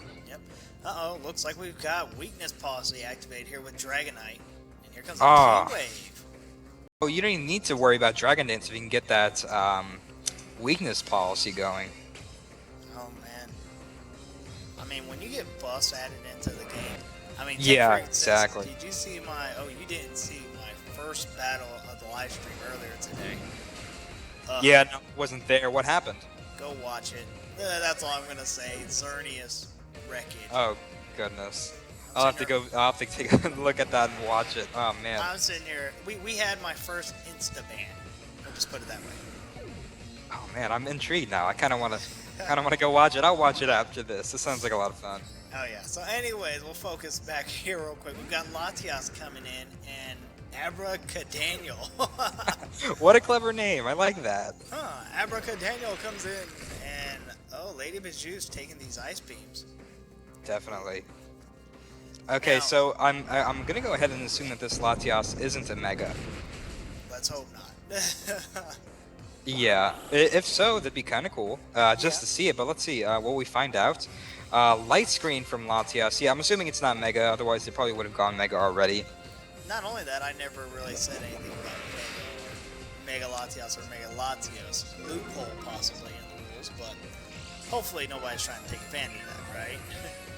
Uh-oh, looks like we've got Weakness Policy activated here with Dragonite. And here comes the T-Wave. Oh, you don't even need to worry about Dragon Dance if you can get that Weakness Policy going. Oh, man. I mean, when you get Bust added into the game, I mean, yeah, for instance, exactly. Did you see my, you didn't see my first battle of the live stream earlier today. Yeah, no, wasn't there. What happened? Go watch it. That's all I'm going to say. Xerneas. Wreckage. Oh goodness! I'll have to take a look at that and watch it. Oh man! I'm sitting here. We had my first Insta ban. I'll just put it that way. Oh man, I'm intrigued now. I kind of want to go watch it. I'll watch it after this. This sounds like a lot of fun. Oh yeah. So anyways, we'll focus back here real quick. We've got Latias coming in and Abracadaniel. What a clever name. I like that. Abracadaniel comes in and Lady Bijou's taking these ice beams. Definitely. Okay, now, so I'm gonna go ahead and assume that this Latias isn't a Mega. Let's hope not. Yeah, if so, that'd be kind of cool, just to see it. But let's see what we find out. Light Screen from Latias. Yeah, I'm assuming it's not Mega. Otherwise, they probably would have gone Mega already. Not only that, I never really said anything about Mega Latias or Mega Latios. Loophole possibly in the rules, but hopefully nobody's trying to take advantage of that, right?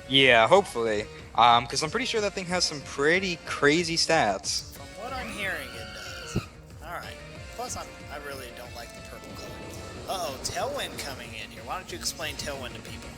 Yeah, hopefully. Because I'm pretty sure that thing has some pretty crazy stats. From what I'm hearing, it does. Alright. Plus, I really don't like the purple color. Uh-oh, Tailwind coming in here. Why don't you explain Tailwind to people?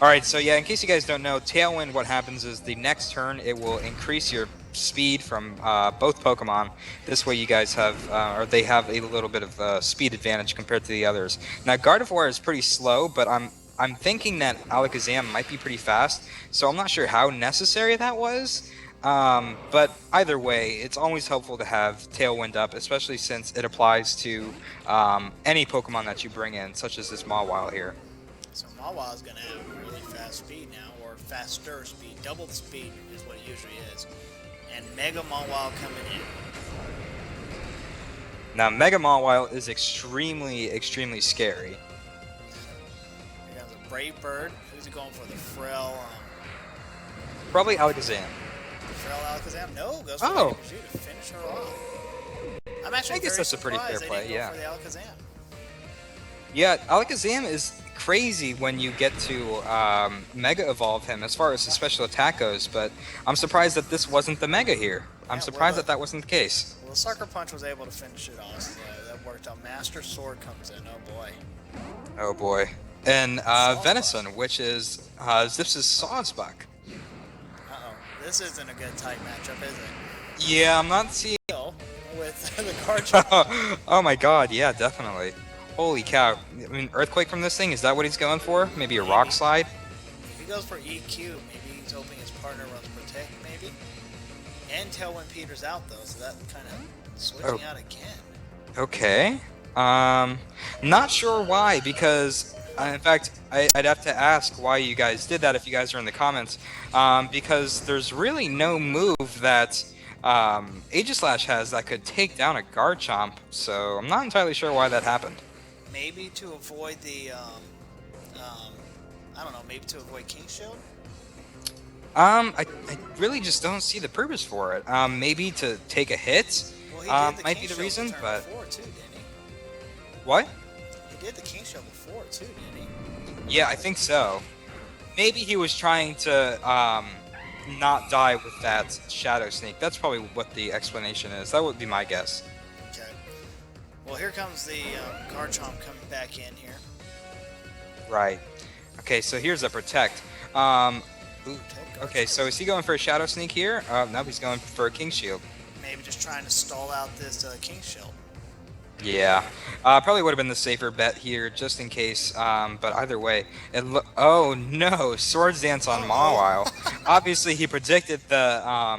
Alright, so yeah, in case you guys don't know, Tailwind, what happens is the next turn, it will increase your speed from both Pokemon. This way you guys have, or they have a little bit of speed advantage compared to the others. Now, Gardevoir is pretty slow, but I'm thinking that Alakazam might be pretty fast, so I'm not sure how necessary that was. But either way, it's always helpful to have Tailwind up, especially since it applies to any Pokemon that you bring in, such as this Mawile here. So Mawile is going to have really fast speed now, or faster speed. Double the speed is what it usually is. And Mega Mawile coming in. Now, Mega Mawile is extremely, extremely scary. Here comes a Brave Bird. Who's he going for? The Frail, Probably Alakazam. Frail Alakazam? No, goes for Oh. the to finish her off. I'm actually I guess very that's a pretty surprised fair they play, didn't yeah. go for the Alakazam. Yeah, Alakazam is crazy when you get to Mega Evolve him as far as his special attack goes, but I'm surprised that this wasn't the Mega here. I'm Yeah, surprised well, that wasn't the case. Well, the Sucker Punch was able to finish it off, so that worked out. Master Sword comes in, oh boy. Oh boy. And Sawsbuck. Venison, which is Zips' Sawsbuck. Uh-oh. This isn't a good type matchup, is it? Yeah, I'm not seeing... With the Garchomp. Oh my god, yeah, definitely. Holy cow. I mean, Earthquake from this thing, is that what he's going for? Maybe a Rock Slide? If he goes for EQ, maybe he's hoping his partner runs Protect, maybe? And Tailwind Peters out, though, so that kind of switching out again. Okay. Not sure why, because in fact, I'd have to ask why you guys did that if you guys are in the comments. Because there's really no move that Aegislash has that could take down a Garchomp, so I'm not entirely sure why that happened. Maybe to avoid the, I don't know, maybe to avoid King Shield? I really just don't see the purpose for it. Maybe to take a hit Well, he did the might King be the Shield reason, turn but... before, too, didn't he? What? He did the King Shield before, too, didn't he? Yeah, I think so. Maybe he was trying to not die with that Shadow Sneak. That's probably what the explanation is. That would be my guess. Okay. Well, here comes the Garchomp coming back in here. Right. Okay, so here's a Protect. Okay, so is he going for a Shadow Sneak here? No, he's going for a King Shield. Maybe just trying to stall out this King Shield. Yeah, probably would have been the safer bet here, just in case. But either way, oh no, Swords Dance on Mawile. Obviously, he predicted the.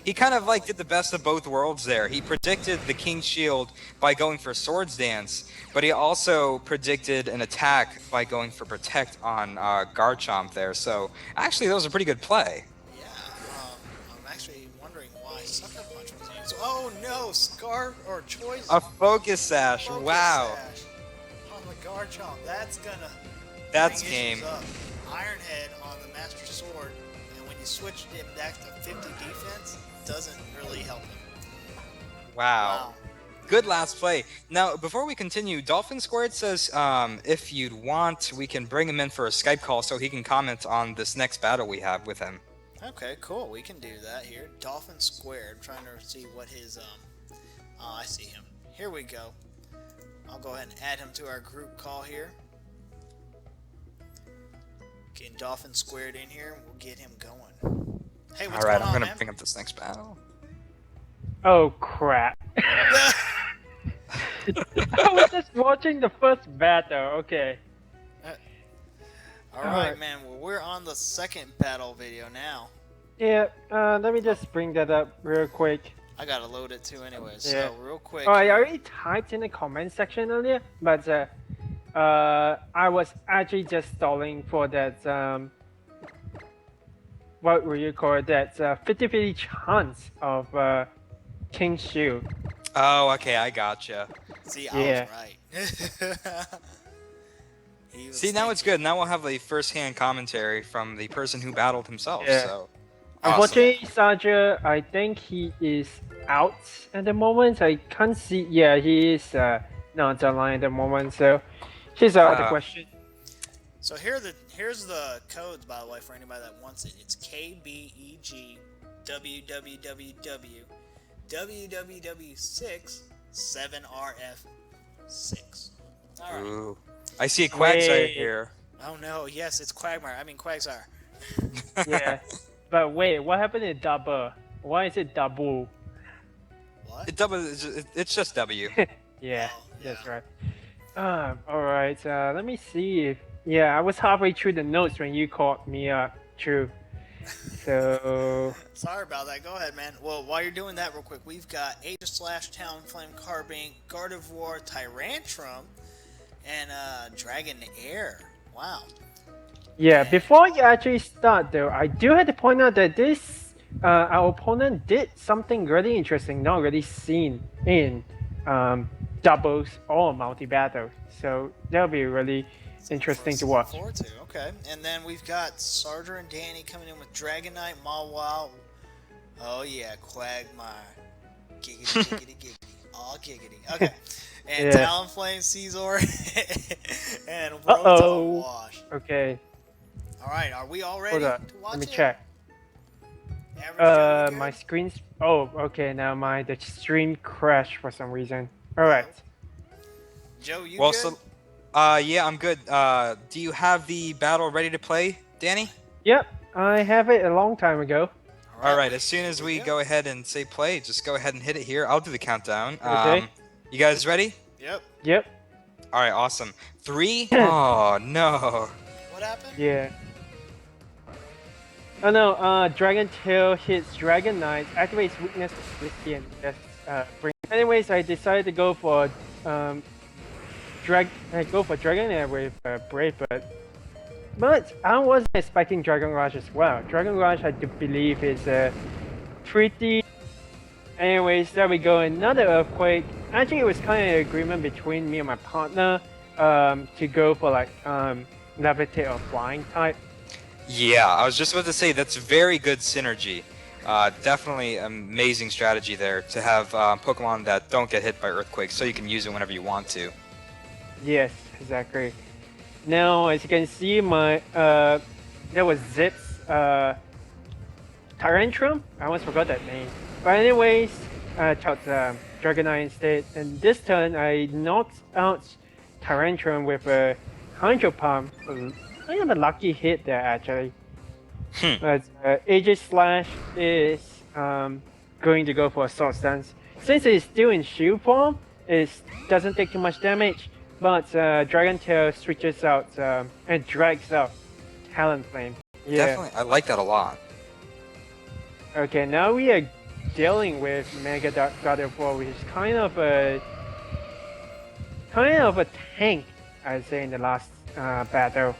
He kind of like did the best of both worlds there. He predicted the King Shield by going for Swords Dance, but he also predicted an attack by going for Protect on Garchomp there. So actually, that was a pretty good play. Yeah, I'm actually wondering why Sucker Punch was used. Oh no, Scar or Choice. A Focus Sash. Focus Wow. Sash on the Garchomp. That's gonna. That's bring game. issues up. Iron Head on the Master Sword, and when you switch him back to 50 defense, doesn't really help him. Wow. Good last play. Now, before we continue, Dolphin Squared says if you'd want, we can bring him in for a Skype call so he can comment on this next battle we have with him. Okay, cool. We can do that here. Dolphin Squared. I'm trying to see what his Oh, I see him. Here we go. I'll go ahead and add him to our group call here. Getting Dolphin Squared in here, and we'll get him going. Hey, what's Alright, going I'm on, gonna man? bring up this next battle. Oh crap. I was just watching the first battle, okay. Alright, man. Well, we're on the second battle video now. Yeah, let me just bring that up real quick. I gotta load it too anyway, Yeah. so real quick. Oh, I already typed in the comment section earlier, but I was actually just stalling for that, what will you call it, that 50-50 chance of King Shield. Oh, okay, I gotcha. See, Yeah. I was right. He was See, now it's thinking- good. Now we'll have a first-hand commentary from the person who battled himself, Yeah. so... Unfortunately, Saja, I think he is out at the moment. I can't see. Yeah, he is not online at the moment, so he's out of the question. So here's the codes, by the way, for anybody that wants it. It's KBEG WWWW WWW6 7RF6. All right. Ooh. I see a Quagsire Wait. here. Oh no, yes, it's Quagmire. I mean Quagsire. Yeah. But wait, what happened to double? Why is it double? What? It's just W. Yeah, Oh, that's yeah. right. Alright, let me see if... Yeah, I was halfway through the notes when you called me up. True. So... Sorry about that. Go ahead, man. Well, while you're doing that real quick, we've got Aegis/, Talonflame, Carbink, Gardevoir, Tyrantrum, and Dragon Air. Wow. Yeah, before you actually start though, I do have to point out that this... our opponent did something really interesting, not really seen in doubles or multi-battle. So that'll be really interesting to watch. Forward to. Okay. And then we've got Sarger and Danny coming in with Dragonite, Mawile. Oh yeah, Quagmire. Giggity, giggity, giggity. Aw, giggity. Okay. And Yeah. Talonflame, Caesar, and Uh-oh. Rotom Wash. Okay, Alright, are we all ready hold up. to watch Let me it? check. Everybody My good? screen's... Oh, okay, now the stream crashed for some reason. Alright. Joe, you Well, good? so, yeah, I'm good. Do you have the battle ready to play, Danny? Yep, I have it a long time ago. All right. As soon as we go ahead and say play, just go ahead and hit it here. I'll do the countdown. Okay. You guys ready? Yep. Yep, All right. Awesome. 3. Oh no. What happened? yeah. Oh no, Dragon Tail hits Dragon Knight, activates weakness with Christian. Anyways, I decided to go for Dragon Air with Brave Bird. But I wasn't expecting Dragon Rush as well. Dragon Rush, I do believe, is pretty... Anyways, there we go, another Earthquake. Actually, it was kind of an agreement between me and my partner to go for like Levitate or Flying type. Yeah, I was just about to say that's very good synergy. Definitely amazing strategy there to have Pokemon that don't get hit by earthquakes, so you can use it whenever you want to. Yes, exactly. Now, as you can see, my there was Zip's Tyrantrum. I almost forgot that name. But anyways, I chose Dragonite instead. And this turn, I knocked out Tyrantrum with a Hydro Pump. Kind of a lucky hit there, actually. But Aegis/, is going to go for a Sword Stance. Since it's still in shield form, it doesn't take too much damage. But Dragon Tail switches out and drags out Talonflame. Yeah. Definitely, I like that a lot. Okay, now we are dealing with Mega God of War, which is kind of a tank, I'd say, in the last battle.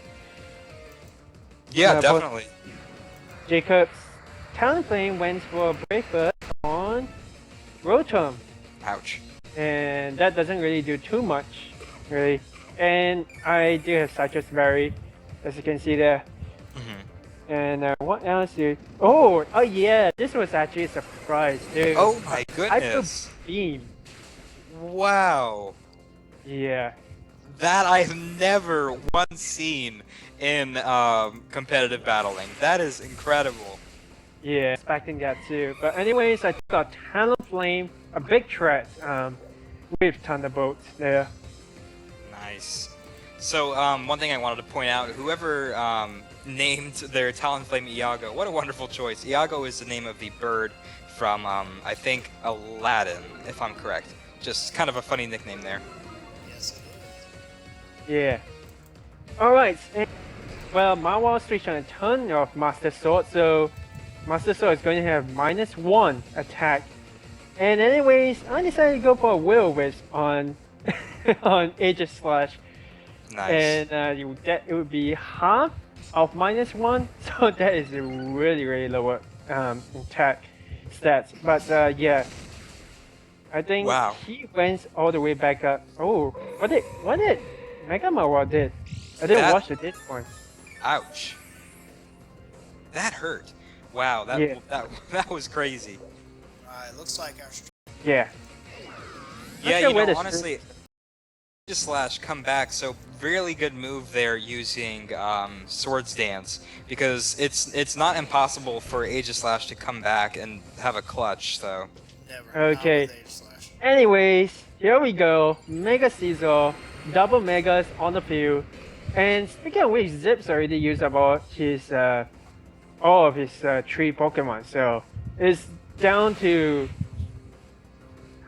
Yeah, but definitely. Jacob's Talonflame went for Brave Bird on Rotom, Ouch. and that doesn't really do too much, really. And I do have Citrus Berry, as you can see there. And what else do? Oh yeah, this was actually a surprise, dude. Oh my I goodness. put Beam. Wow. Yeah. That I've never once seen in competitive battling. That is incredible. Yeah, expecting that too. But anyways, I took out Talonflame, a big threat, with Thunderbolt there. Nice. So, one thing I wanted to point out, whoever named their Talonflame Iago, what a wonderful choice. Iago is the name of the bird from, I think, Aladdin, if I'm correct. Just kind of a funny nickname there. Yes, it Yeah. Alright, well, Mawile switched on a ton of Master Sword, so Master Sword is going to have -1 attack. And anyways, I decided to go for a Will-O-Wisp on on Aegis/. Nice. And it would be half of -1, so that is a really lower attack stats. But yeah, I think Wow. he went all the way back up. Oh, what did Mega Mawile did? I didn't That- watch this one. Ouch. That hurt. Wow, Yeah. that was crazy. Alright, looks like our Yeah. Yeah, sure you where know, the honestly, Slash come back, so really good move there using Swords Dance, because it's not impossible for Aegis/, to come back and have a clutch, so. never. Okay. Not with Aegis/. Anyways, here we go. Mega Caesar, double Megas on the field. And speaking of which, Zip's already used about his all of his 3 Pokemon, so it's down to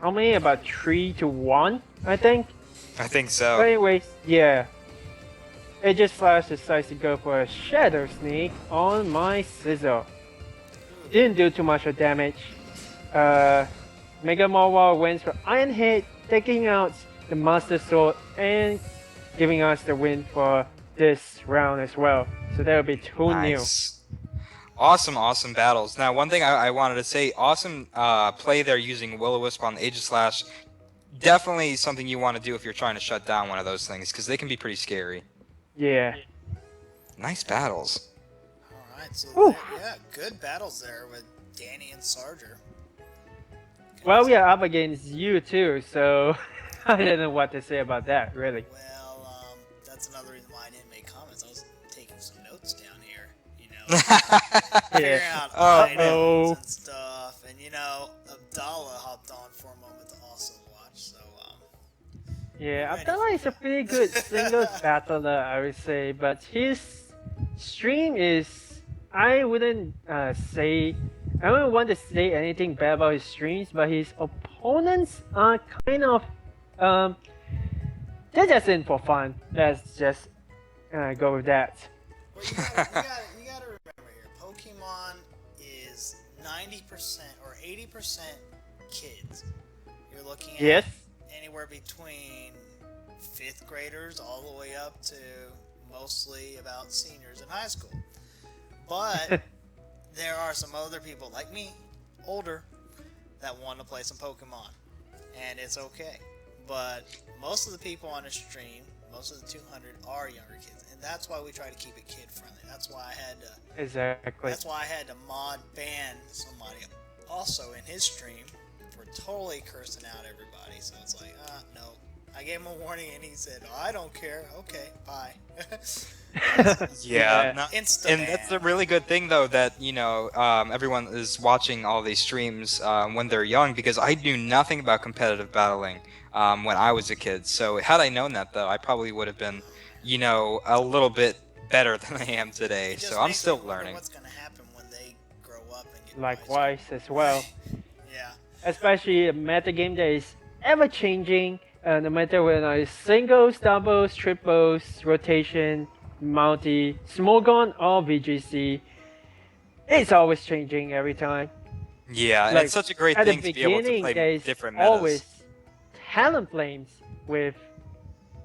how many? About 3 to 1, I think. I think But so. anyways, yeah. Aegis Slash decides to go for a Shadow Sneak on my Scizor. Didn't do too much of damage. Mega Mawile wins for Iron Hit, taking out the Master Sword and giving us the win for this round as well. So that'll be 2 Nice. Awesome battles. Now, one thing I wanted to say, awesome play there using Will-O-Wisp on the Aegislash. Definitely something you want to do if you're trying to shut down one of those things, because they can be pretty scary. Yeah. Nice battles. Alright, so Whew. yeah, good battles there with Danny and Sarger. Well, we are up against you too, so I don't know what to say about that, really. Well, that's another reason why I didn't make comments. I was taking some notes down here, you know, figuring out items and stuff, and you know, Abdallah hopped on for a moment to also watch, so Yeah, Abdallah is a pretty good singles battler, I would say, but his stream is, I wouldn't say, I don't want to say anything bad about his streams, but his opponents are kind of, they're just in for fun. Let's just go with that. well, you gotta remember here, Pokemon is 90% or 80% kids. You're looking at Yes. anywhere between 5th graders all the way up to mostly about seniors in high school. But there are some other people like me, older, that want to play some Pokemon. And it's okay. But most of the people on the stream, most of the 200 are younger kids. And that's why we try to keep it kid friendly. That's why I had to mod ban somebody also in his stream for totally cursing out everybody. So it's like, no. I gave him a warning and he said, oh, I don't care. Okay, bye. Yeah, Insta-ban. and that's a really good thing though that everyone is watching all these streams when they're young, because I knew nothing about competitive battling when I was a kid. So had I known that though, I probably would have been, a little bit better than I am today. It just So I'm makes me still wonder learning. what's going to happen when they grow up and get Likewise as well. Yeah. Especially a meta game that is ever changing, no matter whether it's singles, doubles, triples, rotation, multi, Smogon or VGC. It's always changing every time. Yeah, and Like, it's such a great at the thing to be able to beginning, play there's different metas. always talent flames with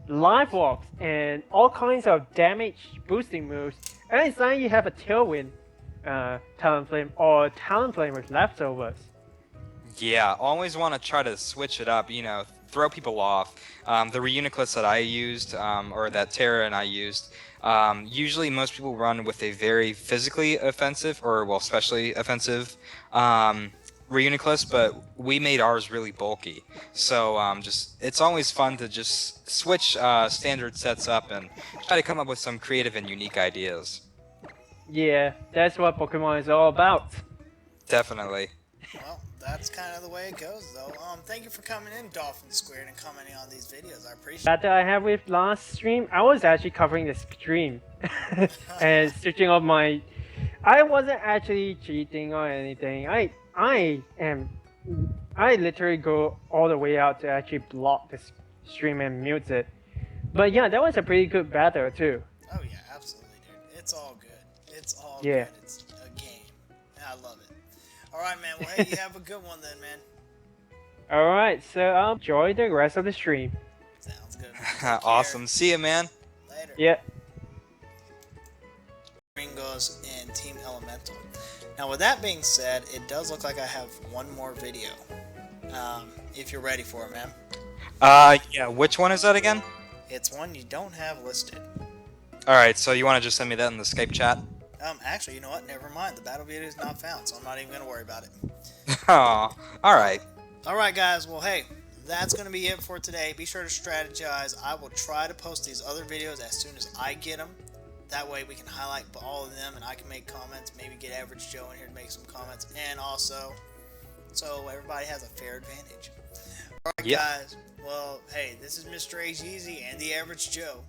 life walks and all kinds of damage boosting moves. And it's like you have a tailwind talent flame or talent flame with leftovers. Yeah, always want to try to switch it up, throw people off. The Reuniclus that I used, or that Terra and I used, usually most people run with a very physically offensive, or well, especially offensive Reuniclus, but we made ours really bulky. So it's always fun to just switch standard sets up and try to come up with some creative and unique ideas. Yeah, that's what Pokemon is all about. Definitely. Well, that's kind of the way it goes, though. Thank you for coming in, Dolphin Squared, and commenting on these videos. I appreciate it. That I have with last stream, I was actually covering the stream and switching up my. I wasn't actually cheating or anything. I literally go all the way out to actually block the stream and mute it. But yeah, that was a pretty good battle too. Oh, yeah, absolutely, dude. It's all good. It's all Yeah. good. It's a game. And I love it. All right, man. Well, hey, you have a good one then, man. All right, so I'll enjoy the rest of the stream. Sounds good. Man. Take care. Awesome. See ya, man. Later. Yeah. Ringos and Team Elemental. Now, with that being said, it does look like I have one more video. If you're ready for it, man. Yeah, which one is that again? It's one you don't have listed. Alright, so you want to just send me that in the Skype chat? Actually, you know what? Never mind. The battle video is not found, so I'm not even going to worry about it. Aw, alright. Alright, guys. Well, hey, that's going to be it for today. Be sure to strategize. I will try to post these other videos as soon as I get them. That way we can highlight all of them and I can make comments. Maybe get Average Joe in here to make some comments. And also, so everybody has a fair advantage. Alright, Yep. guys. Well, hey, this is Mr. A's Easy and the Average Joe.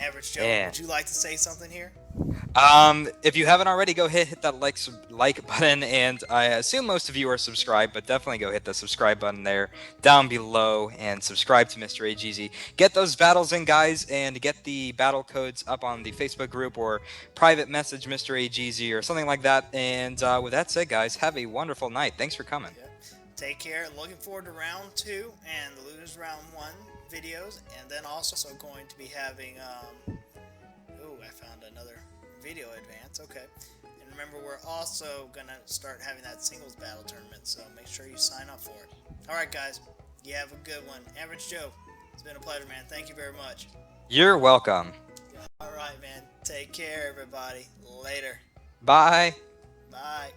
Average Joe, Yeah. would you like to say something here? If you haven't already, go hit that like button, and I assume most of you are subscribed, but definitely go hit the subscribe button there down below and subscribe to Mr. AGZ. Get those battles in, guys, and get the battle codes up on the Facebook group or private message Mr. AGZ or something like that. And with that said, guys, have a wonderful night. Thanks for coming. Yeah. Take care. Looking forward to round 2 and the losers round 1 videos, and then also going to be having I found another video advance. Okay. And remember, we're also gonna start having that singles battle tournament, so make sure you sign up for it. Alright guys, you have a good one. Average Joe, it's been a pleasure, man. Thank you very much. You're welcome. Alright, man. Take care, everybody. Later. Bye. Bye.